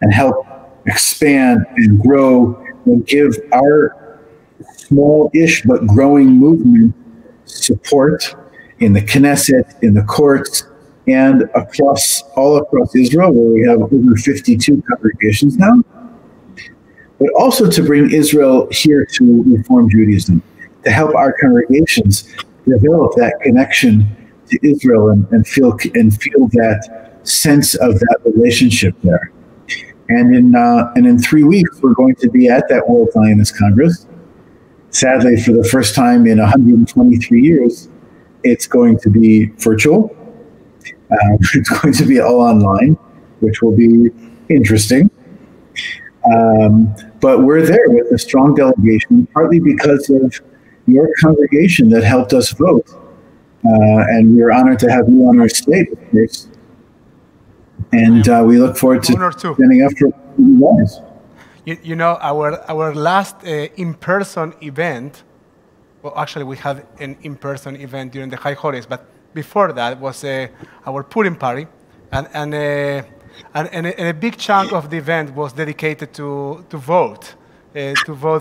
and help expand and grow and give our small-ish but growing movement support in the Knesset, in the courts, and all across Israel, where we have over 52 congregations now, but also to bring Israel here to Reform Judaism, to help our congregations develop that connection to Israel and feel that sense of that relationship there. And in 3 weeks, we're going to be at that World Zionist Congress. Sadly, for the first time in 123 years, it's going to be virtual. It's going to be all online, which will be interesting. But we're there with a strong delegation, partly because of your congregation that helped us vote. And we're honored to have you on our state, of course. And we look forward to standing up for you guys. You know, our last in-person event, well, actually we had an in-person event during the High Holidays, but before that was our Purim party, and a big chunk of the event was dedicated to vote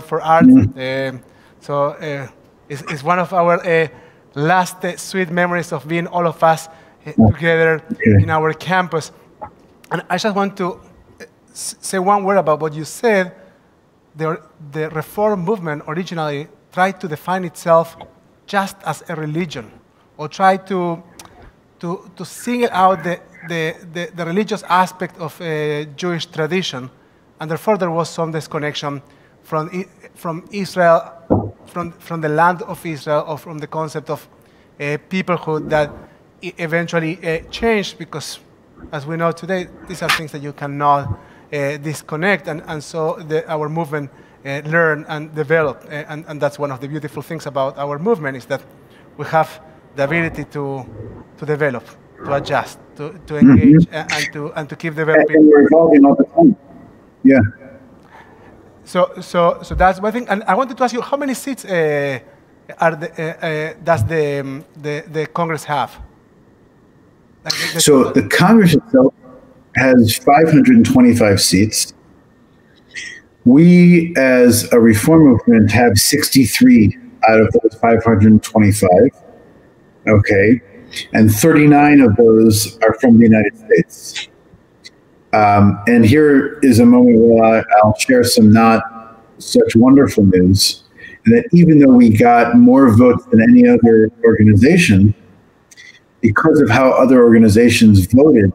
for art. So it's one of our last sweet memories of being all of us together in our campus. And I just want to say one word about what you said. The Reform movement originally tried to define itself just as a religion, or tried to single out the religious aspect of Jewish tradition, and therefore there was some disconnection from Israel, from the land of Israel, or from the concept of peoplehood that eventually changed, because as we know today, these are things that you cannot disconnect, and so our movement learned and developed, and that's one of the beautiful things about our movement, is that we have the ability to develop, to adjust, to engage, and to keep developing. And we're evolving all the time. Yeah. So that's one thing. And I wanted to ask you, how many seats does the Congress have? So the Congress itself has 525 seats. We, as a Reform movement, have 63 out of those 525. Okay. And 39 of those are from the United States. And here is a moment where I'll share some not such wonderful news, that even though we got more votes than any other organization, because of how other organizations voted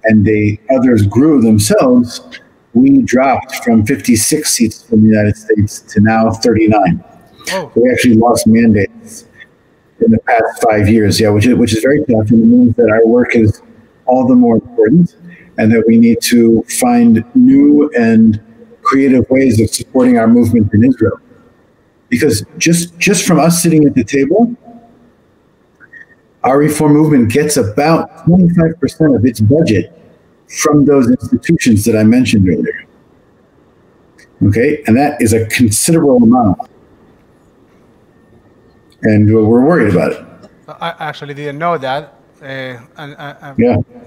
and others grew themselves, we dropped from 56 seats from the United States to now 39. Oh. So we actually lost mandates in the past 5 years, which is very tough, and it means that our work is all the more important, and that we need to find new and creative ways of supporting our movement in Israel. Because just from us sitting at the table, our reform movement gets about 25% of its budget from those institutions that I mentioned earlier. Okay, and that is a considerable amount. And we're worried about it. I actually didn't know that, and I'm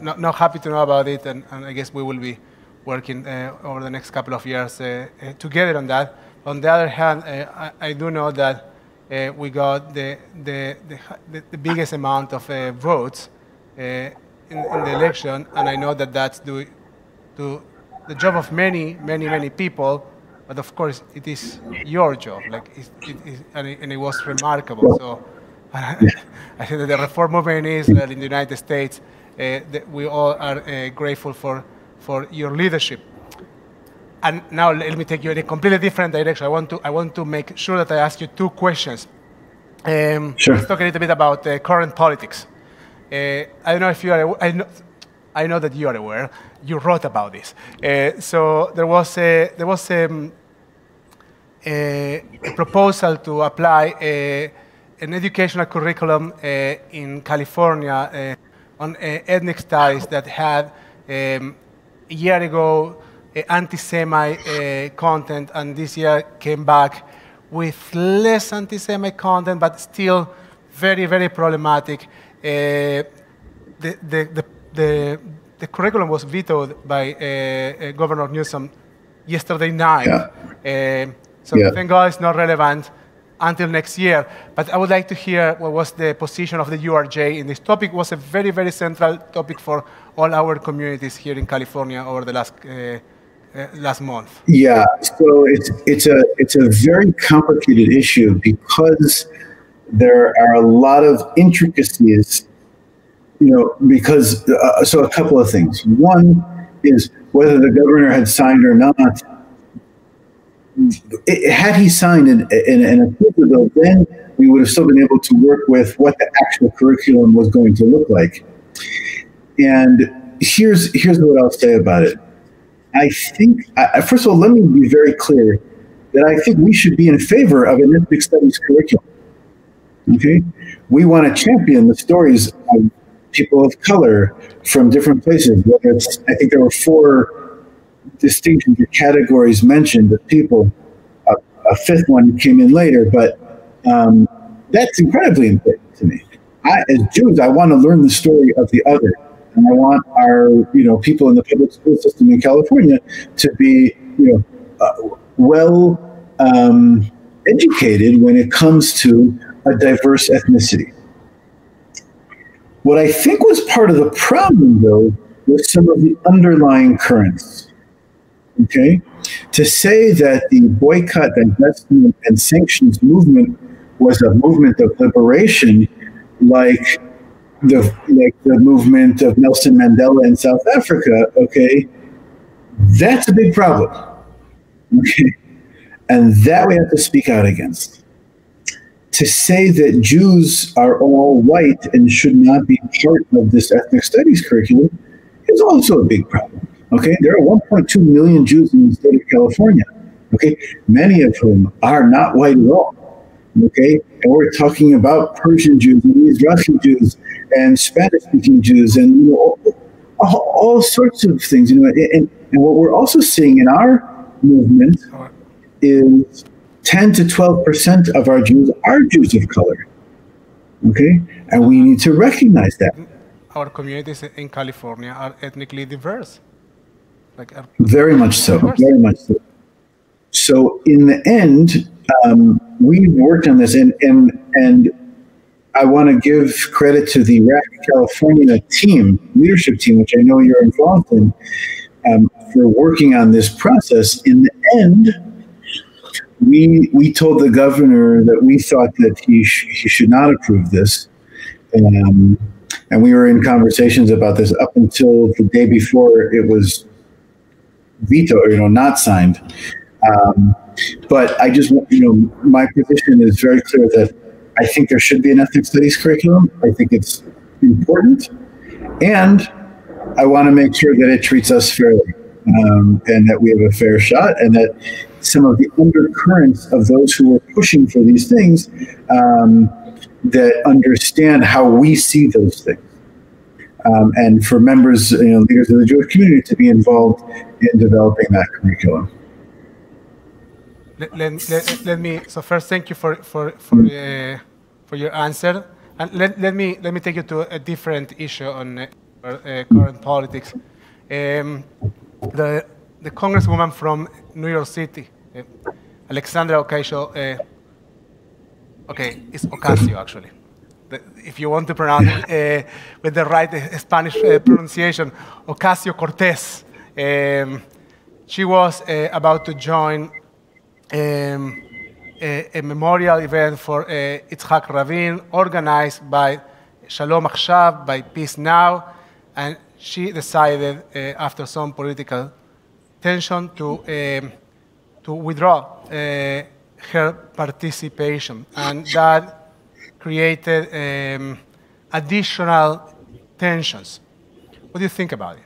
not happy to know about it, and I guess we will be working over the next couple of years together on that. On the other hand, I do know that we got the biggest amount of votes in the election, and I know that that's due to the job of many people. But of course, it is your job, and it was remarkable. So I think that the reform movement in Israel, in the United States, that we all are grateful for your leadership. And now let me take you in a completely different direction. I want to make sure that I ask you two questions. Sure. Let's talk a little bit about current politics. I don't know if you are. I know that you are aware. You wrote about this. So there was a proposal to apply an educational curriculum in California on ethnic studies that had a year ago anti-Semite content, and this year came back with less anti-Semite content, but still very, very problematic. The curriculum was vetoed by Governor Newsom yesterday night. Thank God it's not relevant until next year. But I would like to hear what was the position of the URJ in this topic. It was a very, very central topic for all our communities here in California over the last month. Yeah, so it's a very complicated issue because there are a lot of intricacies. Because so a couple of things. One is whether the governor had signed or not. Had he signed and approved the bill, then we would have still been able to work with what the actual curriculum was going to look like. And here's what I'll say about it. I think, first of all, let me be very clear that I think we should be in favor of an ethnic studies curriculum. Okay, we want to champion the stories of people of color from different places. Whether it's, I think there were 4 distinctions or categories mentioned of people. A 5th one came in later, but that's incredibly important to me. As Jews, I want to learn the story of the other, and I want our people in the public school system in California to be well educated when it comes to a diverse ethnicity. What I think was part of the problem, though, was some of the underlying currents. Okay? To say that the boycott, divestment, and sanctions movement was a movement of liberation, like the movement of Nelson Mandela in South Africa, okay, that's a big problem. Okay? And that we have to speak out against. To say that Jews are all white and should not be part of this ethnic studies curriculum is also a big problem. Okay, there are 1.2 million Jews in the state of California. Okay, many of whom are not white at all. Okay, and we're talking about Persian Jews and Mizrahi Jews and Spanish-speaking Jews and all sorts of things. And what we're also seeing in our movement is 10 to 12% of our Jews are Jews of color. Okay? And we need to recognize that. Our communities in California are ethnically diverse. Very much so. Very much so. So in the end, we worked on this, and I want to give credit to the RAC California leadership team, which I know you're involved in, for working on this process. In the end, we told the governor that we thought that he should not approve this. And we were in conversations about this up until the day before it was veto or, not signed. But I just, my position is very clear that I think there should be an ethnic studies curriculum. I think it's important. And I want to make sure that it treats us fairly, and that we have a fair shot, and that some of the undercurrents of those who are pushing for these things, that understand how we see those things. And for members, leaders of the Jewish community to be involved in developing that curriculum. Let me. So first, thank you for your answer, and let me take you to a different issue on current politics. The congresswoman from New York City, Alexandra Ocasio. It's Ocasio actually. If you want to pronounce it with the right Spanish pronunciation, Ocasio-Cortez. She was about to join a memorial event for Yitzhak Rabin, organized by Shalom, by Peace Now, and she decided, after some political tension, to withdraw her participation, and that created additional tensions. What do you think about it?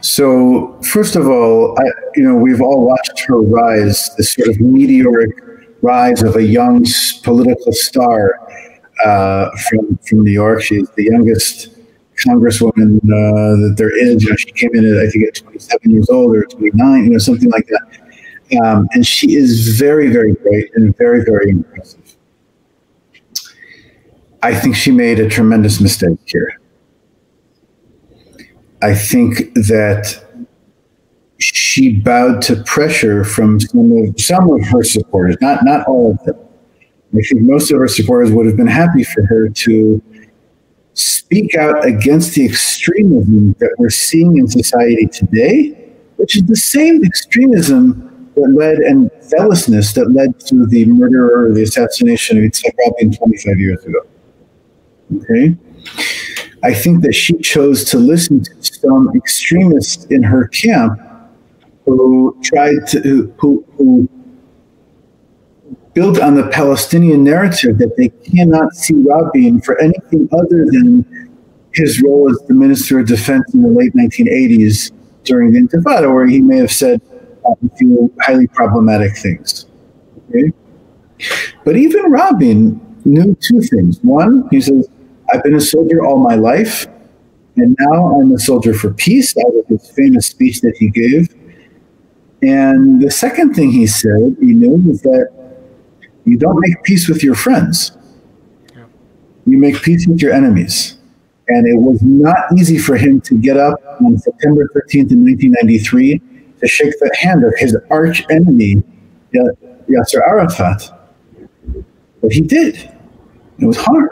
So, first of all, we've all watched her rise, this sort of meteoric rise of a young political star from New York. She's the youngest congresswoman that there is. She came in I think at 27 years old or 29, something like that. And she is very, very great and very, very impressive. I think she made a tremendous mistake here. I think that she bowed to pressure from some of her supporters, not all of them. I think most of her supporters would have been happy for her to speak out against the extremism that we're seeing in society today, which is the same extremism that led, and zealousness that led to the murder or the assassination of Yitzhak Rabin 25 years ago. Okay? I think that she chose to listen to some extremists in her camp who built on the Palestinian narrative that they cannot see Rabin for anything other than his role as the Minister of Defense in the late 1980s during the Intifada, where he may have said a few highly problematic things. Okay? But even Rabin knew two things. One, he says, I've been a soldier all my life, and now I'm a soldier for peace, out of his famous speech that he gave. And the second thing he said, he knew, was that you don't make peace with your friends. Yeah. You make peace with your enemies. And it was not easy for him to get up on September 13th in 1993 to shake the hand of his arch enemy, Yasser Arafat. But he did. It was hard.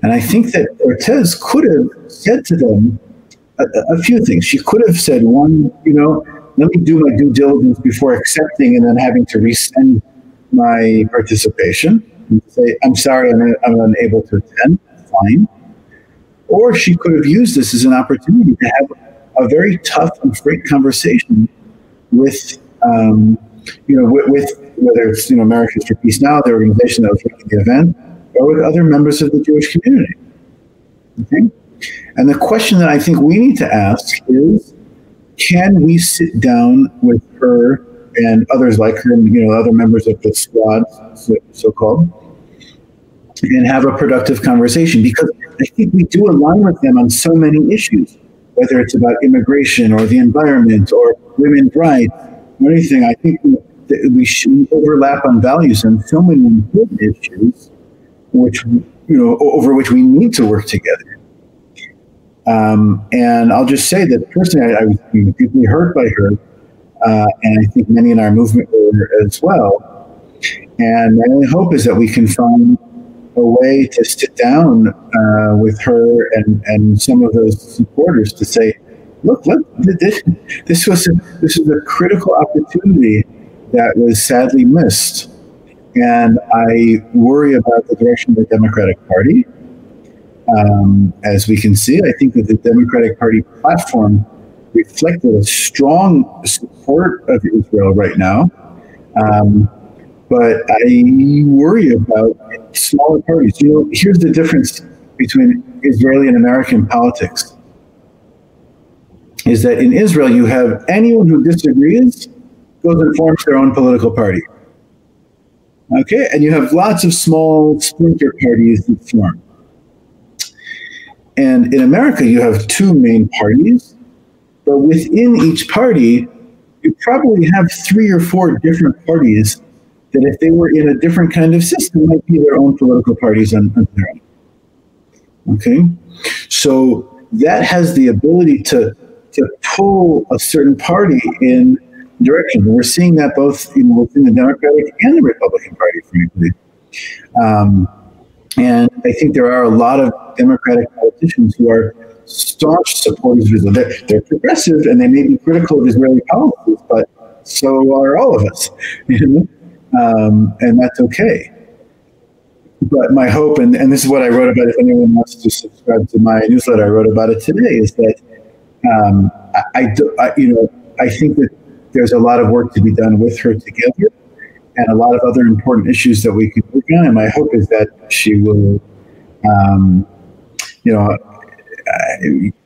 And I think that Cortez could have said to them a few things. She could have said, one, let me do my due diligence before accepting and then having to rescind my participation and say, I'm sorry, I'm unable to attend. Fine. Or she could have used this as an opportunity to have a very tough and frank conversation with, with whether it's Americans for Peace Now, the organization that was running the event, or with other members of the Jewish community. Okay? And the question that I think we need to ask is, can we sit down with her and others like her, and other members of the squad, so-called, and have a productive conversation? Because I think we do align with them on so many issues, whether it's about immigration or the environment or women's rights or anything. I think that we should overlap on values on so many important issues, which over which we need to work together. And I'll just say that personally, I was deeply hurt by her, and I think many in our movement were as well. And my only hope is that we can find a way to sit down with her and some of those supporters to say, look, this is a critical opportunity that was sadly missed. And I worry about the direction of the Democratic Party. As we can see, I think that the Democratic Party platform reflected a strong support of Israel right now. But I worry about smaller parties. Here's the difference between Israeli and American politics, is that in Israel, you have anyone who disagrees goes and forms their own political party. Okay? And you have lots of small splinter parties that form. And in America, you have two main parties, but within each party, you probably have 3 or 4 different parties that if they were in a different kind of system, might be their own political parties on their own. Okay? So that has the ability to pull a certain party in direction. And we're seeing that both within the Democratic and the Republican Party, frankly. And I think there are a lot of Democratic politicians who are staunch supporters of Israel. They're progressive and they may be critical of Israeli policies, but so are all of us. And that's okay. But my hope, and this is what I wrote about, if anyone wants to subscribe to my newsletter, I wrote about it today, is that I think that there's a lot of work to be done with her together and a lot of other important issues that we could work on. And my hope is that she will,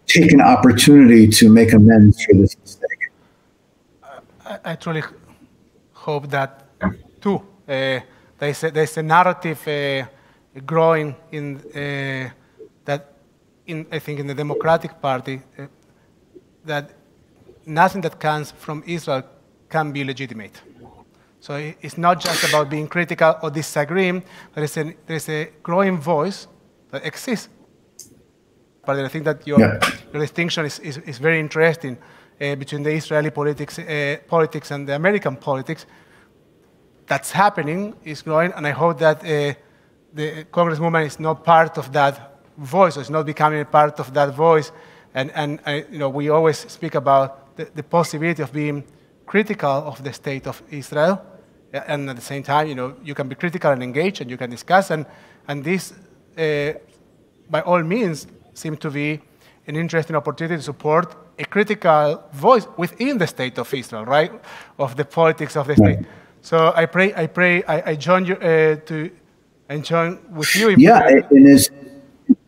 take an opportunity to make amends for this mistake. I truly hope that too. There's a narrative growing in I think in the Democratic Party that nothing that comes from Israel can be legitimate. So it's not just about being critical or disagreeing. There's a growing voice that exists. But I think that your distinction is very interesting between the Israeli politics and the American politics. That's happening, is growing, and I hope that the Congress movement is not part of that voice, or is not becoming a part of that voice. And we always speak about the possibility of being critical of the state of Israel, and at the same time, you can be critical and engage, and you can discuss, and this, by all means, seems to be an interesting opportunity to support a critical voice within the state of Israel, right, of the politics of the state. So I join you I join with you.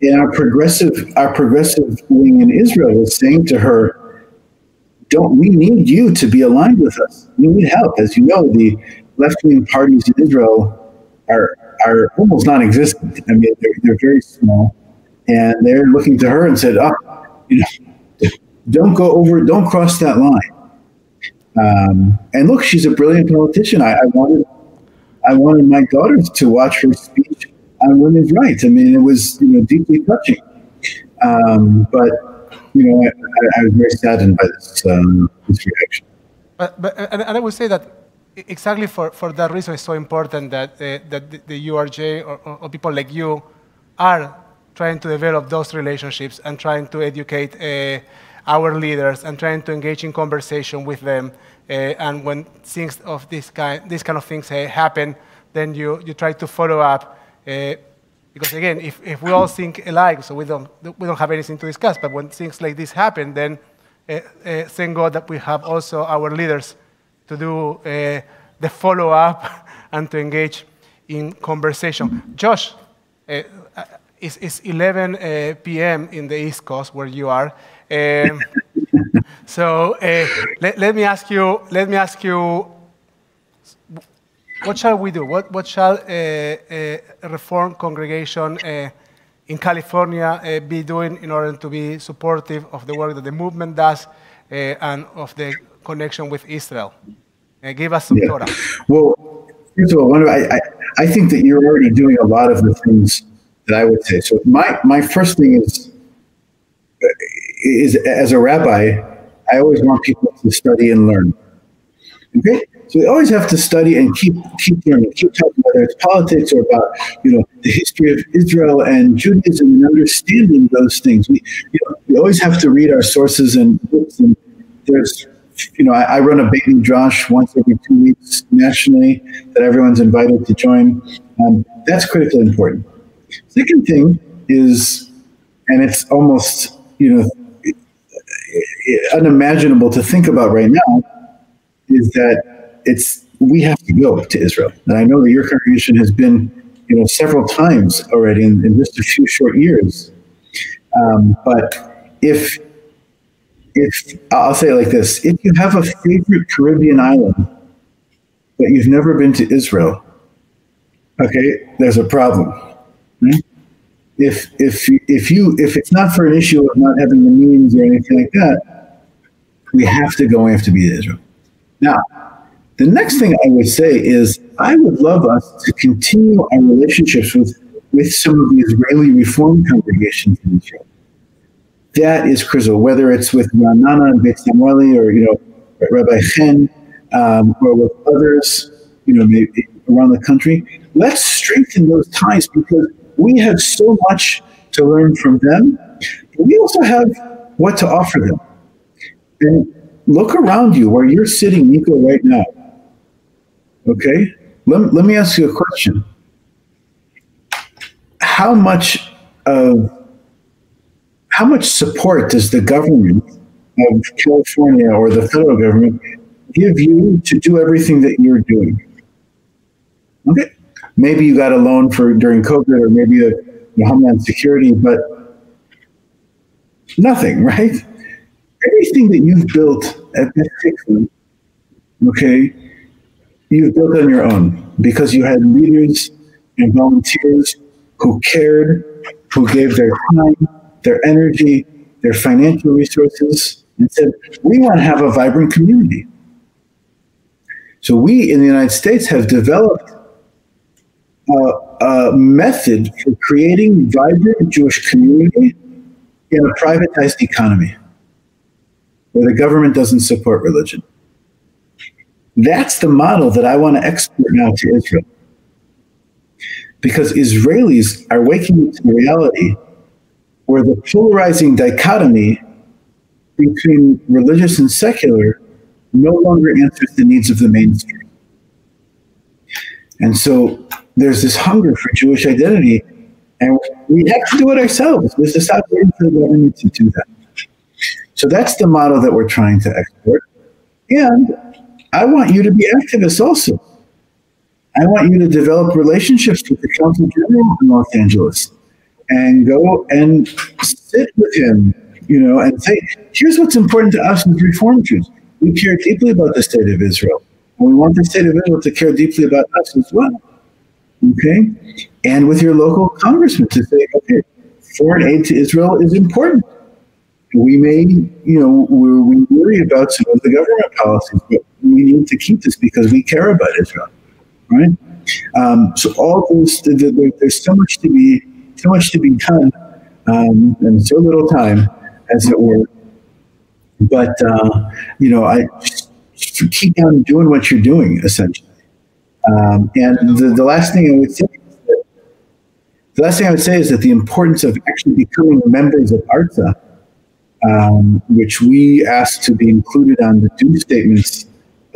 And our progressive wing in Israel is saying to her, we need you to be aligned with us. We need help. As you know, the left-wing parties in Israel are almost non-existent. I mean, they're very small, and they're looking to her and said, don't cross that line. And look, she's a brilliant politician. I wanted my daughters to watch her speech on women's rights. I mean, it was deeply touching. But I was very saddened by this reaction. And I would say that exactly for that reason, it's so important that the URJ or people like you are trying to develop those relationships and trying to educate our leaders and trying to engage in conversation with them. And when things of these kind of things happen, then you try to follow up. Because again, if we all think alike, so we don't have anything to discuss. But when things like this happen, then thank God that we have also our leaders to do the follow up and to engage in conversation. Josh, it's 11 p.m. in the East Coast where you are. So let me ask you, what shall we do? What shall a Reformed congregation in California be doing in order to be supportive of the work that the movement does and of the connection with Israel? Give us some Torah. Well, first of all, I think that you're already doing a lot of the things that I would say. So my first thing is as a rabbi, I always want people to study and learn. Okay? So we always have to study and keep learning, keep talking, whether it's politics or about the history of Israel and Judaism and understanding those things. We always have to read our sources and books. And there's I run a baby Josh once every 2 weeks nationally that everyone's invited to join. That's critically important. Second thing is, and it's almost unimaginable to think about right now is that we have to go to Israel. And I know that your congregation has been, several times already in just a few short years. But if I'll say it like this, if you have a favorite Caribbean island but you've never been to Israel, okay, there's a problem. Right? If it's not for an issue of not having the means or anything like that, we have to go and have to be to Israel. Now, the next thing I would say is I would love us to continue our relationships with some of the Israeli Reform congregations in Israel. That is critical, whether it's with Ra'anana and Beit Samueli or, Rabbi Chen, or with others, maybe around the country. Let's strengthen those ties because we have so much to learn from them. But we also have what to offer them. And look around you where you're sitting, Nico, right now. Okay? Let me ask you a question. How much support does the government of California or the federal government give you to do everything that you're doing? Okay? Maybe you got a loan during COVID or maybe a Homeland Security, but nothing, right? Everything that you've built at Beth Tikvah, okay, you've built on your own because you had leaders and volunteers who cared, who gave their time, their energy, their financial resources, and said, we want to have a vibrant community. So we in the United States have developed a method for creating vibrant Jewish community in a privatized economy where the government doesn't support religion. That's the model that I want to export now to Israel. Because Israelis are waking up to the reality where the polarizing dichotomy between religious and secular no longer answers the needs of the mainstream. And so there's this hunger for Jewish identity, and we have to do it ourselves. We have to stop waiting for the government to do that. So that's the model that we're trying to export. And I want you to be activists also. I want you to develop relationships with the Council General in Los Angeles and go and sit with him, and say, here's what's important to us as Reform Jews. We care deeply about the state of Israel. And we want the state of Israel to care deeply about us as well. Okay? And with your local congressman to say, okay, foreign aid to Israel is important. We may, we worry about some of the government policies, but we need to keep this because we care about Israel, right? So all those, there's so much to be done, and so little time, as it were. But I just keep on doing what you're doing, essentially. And the last thing I would say is that the importance of actually becoming members of ARTSA, which we ask to be included on the due statements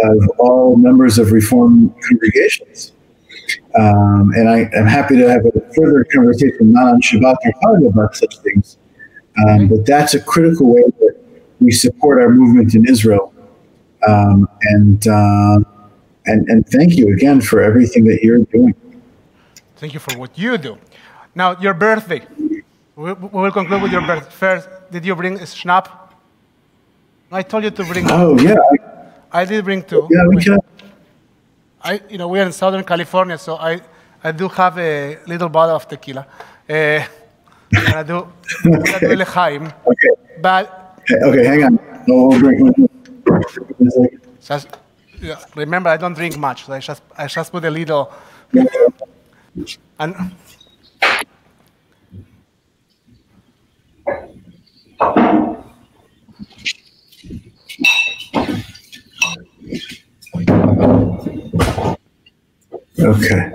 of all members of Reform congregations. And I am happy to have a further conversation, not on Shabbat or Kabbalat, about such things. But that's a critical way that we support our movement in Israel. And thank you again for everything that you're doing. Thank you for what you do. Now, your birthday. We will conclude with your birthday. First, did you bring a schnapp? I told you to bring. Oh, yeah. I did bring two. Yeah, we can. We are in Southern California, so I do have a little bottle of tequila. And I do l'chaim. Okay. But okay, hang on. We'll drink. Remember, I don't drink much. So I just put a little. And okay.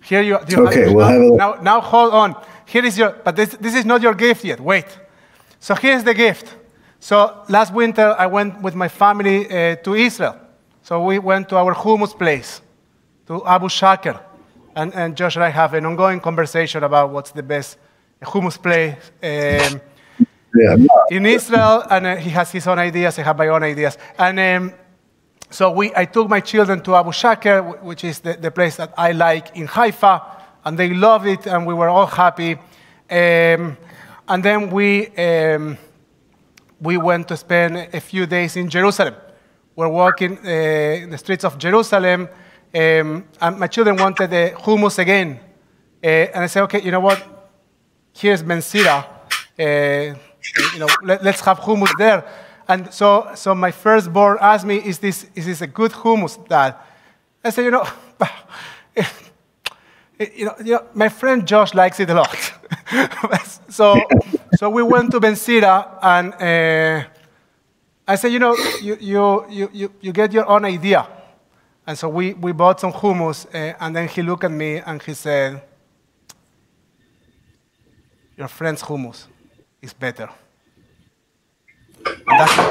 Here you. Okay, we'll have a. Now hold on. Here is your. But this is not your gift yet. Wait. So here's the gift. So last winter I went with my family to Israel. So we went to our hummus place, to Abu Shaker, and Josh and I have an ongoing conversation about what's the best hummus place. Yeah, in Israel, and he has his own ideas. I have my own ideas. And so I took my children to Abu Shaker, which is the place that I like in Haifa, and they loved it, and we were all happy. And then we went to spend a few days in Jerusalem. We're walking in the streets of Jerusalem, and my children wanted the hummus again. And I said, okay, you know what? Here's Ben Sira. Let's have hummus there. And so my firstborn asked me, is this a good hummus, Dad? I said, my friend Josh likes it a lot. so we went to Ben Sira, and I said, you get your own idea. And so we bought some hummus, and then he looked at me and he said, your friend's hummus is better. And that's the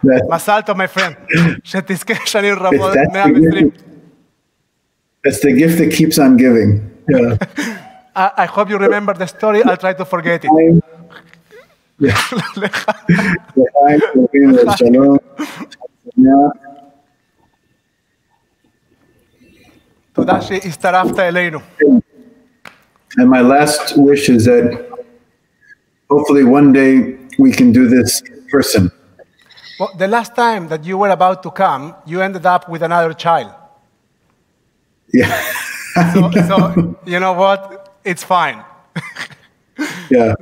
gift. מזל טוב, my friend. שתזכה שנים רבות מהמצרים. That's the gift that keeps on giving. Yeah. I hope you remember the story. I'll try to forget it. Shalom. תודה שהצטרפת אלינו. And my last wish is that hopefully one day we can do this in person. Well, the last time that you were about to come, you ended up with another child. Yeah. So you know what? It's fine. Yeah.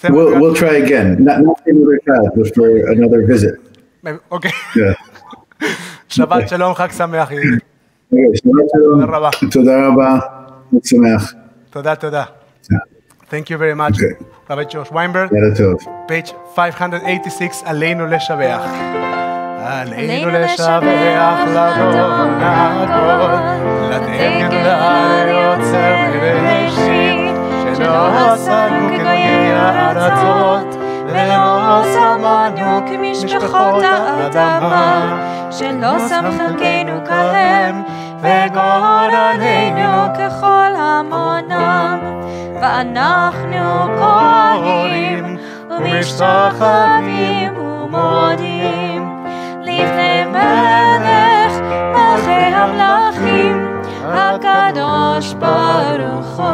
We'll try again. Not for another child, but for another visit. Okay. Yeah. Shabbat Shalom, Chag Sameach. תודה רבה. חג שמח. תודה. Thank you very much, Rabbi Josh Weinberg. Page 586, עלינו לשבח. עלינו לשבח לאדון הכל, לתת גדולה ליוצר בראשית, שלא עשנו כגויי הארצות, ולא שמנו כמשפחות האדמה, שלא שם חלקנו כהם, וגורלנו ככל המונם. ואנחנו קוראים ומשתחווים ומודים לפני מלך מלכי המלכים הקדוש ברוך הוא.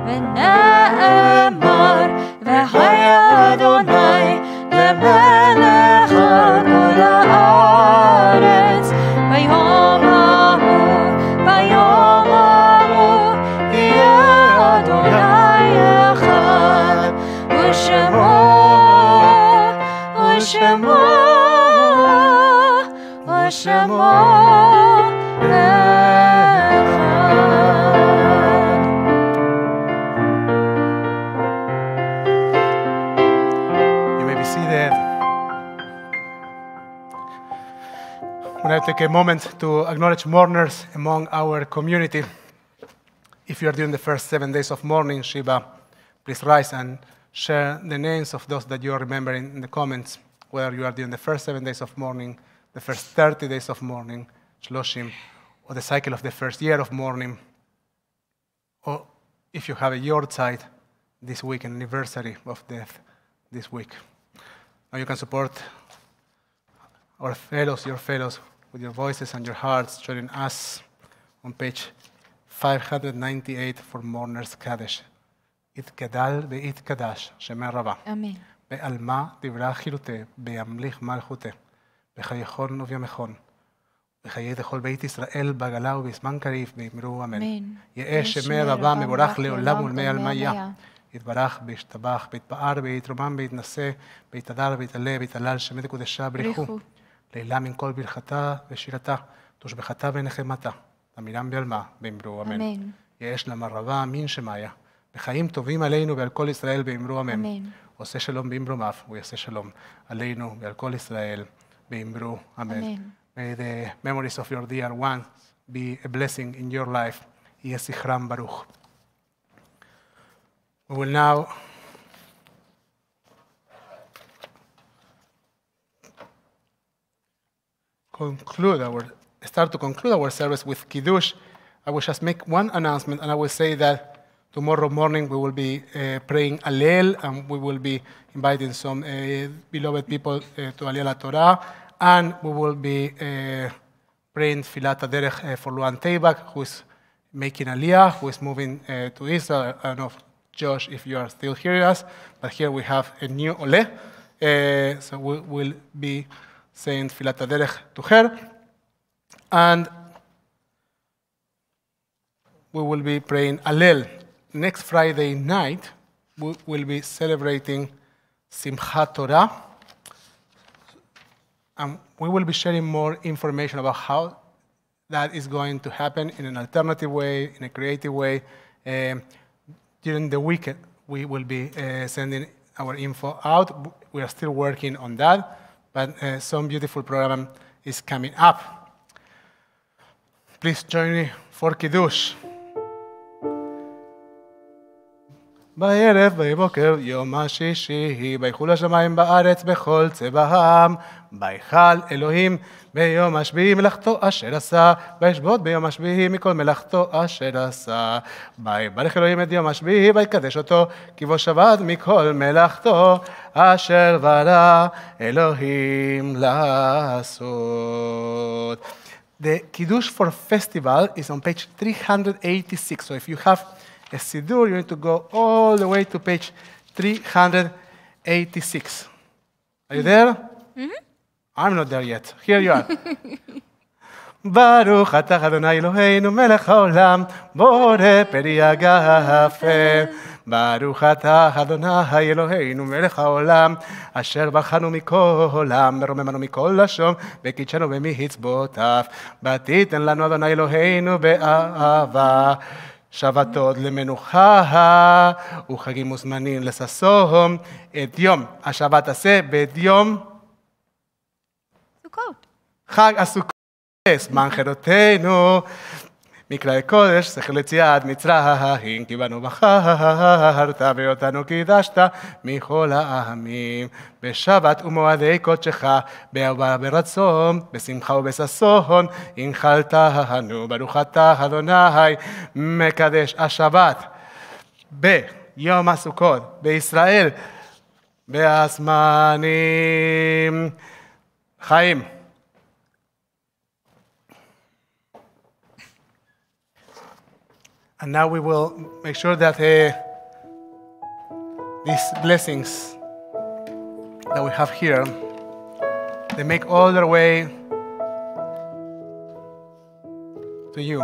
ונאמר והיה אדוני למלך על כל הארץ ביום ההוא יהיה אדוני אחד ושמו I want to take a moment to acknowledge mourners among our community. If you are doing the first 7 days of mourning, Shiva, please rise and share the names of those that you are remembering in the comments, whether you are doing the first 7 days of mourning, the first 30 days of mourning, Shloshim, or the cycle of the first year of mourning, or if you have a Yortzeit this week, an anniversary of death this week. Now you can support our fellows, your fellows, with your voices and your hearts, joining us on page 598 for Mourners Kaddish. יתגדל ויתקדש שמי רבה. אמן. בעלמה דברה חילותה, בימליך מלכותה, בחייכון ובימיכון, בחיי כל בית ישראל בגלה ובזמן קריב, באמרו אמן. יאה שמי רבה מבורך לעולם ולמי עלמיה. יתברך וישתבח, ויתפאר ויתרומם ויתנשא, ויתהדר ויתעלה ויתהלל שמי קודשה בריחו. לילה מן כל ברכתה ושירתה, תושבחתה ונחמתה, תמינם בעלמה, באמרו אמן. יש למה רבה מן שמיה. בחיים טובים עלינו ועל כל ישראל באמרו אמן. עושה שלום באמרומיו, הוא יעשה שלום עלינו ועל כל ישראל באמרו אמן. May the memories of your dear ones be a blessing in your life. יהיה זכרם ברוך. We will now start to conclude our service with Kiddush. I will just make one announcement, and I will say that tomorrow morning we will be praying Allel, and we will be inviting some beloved people to Aliyah Torah, and we will be praying Filat HaDerech for Luan Teibak, who is making Aliyah, who is moving to Israel. I don't know, Josh, if you are still hearing us, but here we have a new Ole, so we will be saying Filat HaDerech to her, and we will be praying Allel. Next Friday night, we will be celebrating Simchat Torah, and we will be sharing more information about how that is going to happen in an alternative way, in a creative way. During the weekend, we will be sending our info out. We are still working on that, but some beautiful program is coming up. Please join me for Kiddush. בערב בבוקר יום השישי, ויחול השמיים בארץ בכל צבאם, ויכל אלוהים ביום השביעי מלאכתו אשר עשה, וישבות ביום השביעי מכל מלאכתו אשר עשה. ויברך אלוהים את יום השביעי, ויקדש אותו, כי בו שבת מכל מלאכתו אשר ברא אלוהים לעשות. The Kiddush for festival is on page 386, so if you have a Siddur, you need to go all the way to page 386. Are you there? Mm-hmm. I'm not there yet. Here you are. Baruch atah Adonai Eloheinu melech haolam, borei peri hagafen. Baruch atah Adonai Eloheinu melech haolam, asher barchanu mikol olam, ורוממנו מכל לשון, וקידשנו במצוותיו. ותיתן לנו אדוני אלוהינו באהבה. שבתות למנוחה וחגים וזמנים לששון, את יום השבת הזה ואת יום סוכות. חג הסוכות, זמן חירותנו, מקרא קודש, שכל יציאת מצרים, כי בנו בחרת ואותנו קידשת מכל העמים. בשבת ומועדי קודשך, באהבה ברצון, בשמחה ובששון, הנחלתנו. ברוך אתה אדוני מקדש השבת ביום הסוכות בישראל והזמנים. חיים. And now we will make sure that these blessings that we have here, they make all their way to you.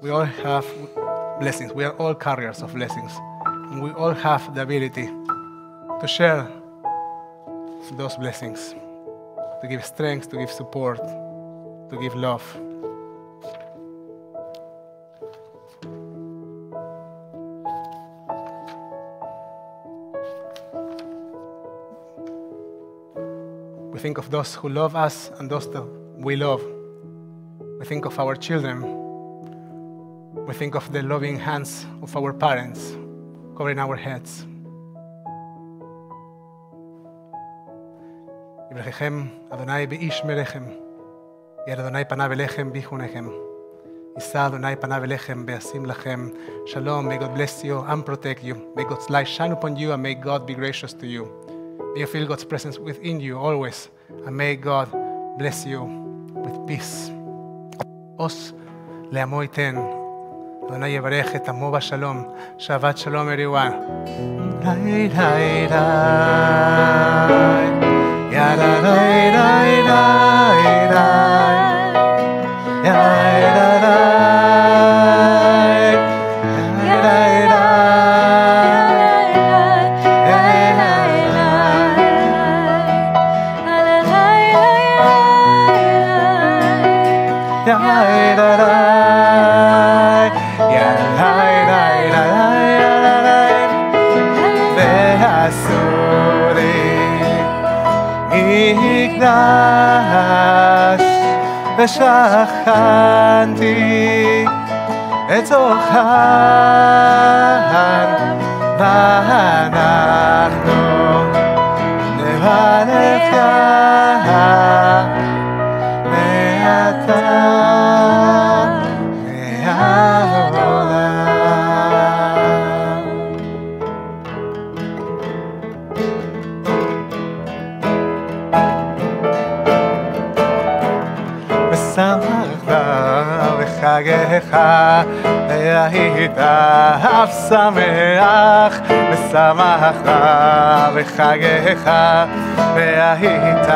We all have blessings. We are all carriers of blessings. And we all have the ability to share those blessings, to give strength, to give support, to give love. We think of those who love us and those that we love. We think of our children. We think of the loving hands of our parents covering our heads. יברככם אדוני באיש מלכם, יאר אדוני פניו אליכם ביחונכם. יישא אדוני פניו אליכם וישים לכם shalom. May God bless you and protect you. May God's light shine upon you and may God be gracious to you. May you feel God's presence within you always, and may God bless you with peace. עוז לעמו ייתן, אדוני יברך את עמו בשלום. שבת שלום everyone. די די די, יא די די די די די, יא די די ושכנתי אצלכן, ואנחנו נברך מעתה מהעולם. חגך, והיית אף שמח, ושמחת בחגך, והיית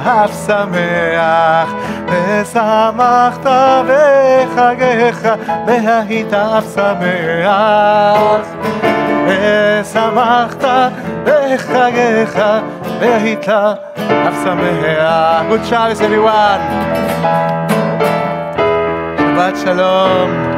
אף שמח, ושמחת בחגך, והיית אף שמח, ושמחת בחגך, והיית אף שמח. Good Shabbos everyone. Shabbat Shalom.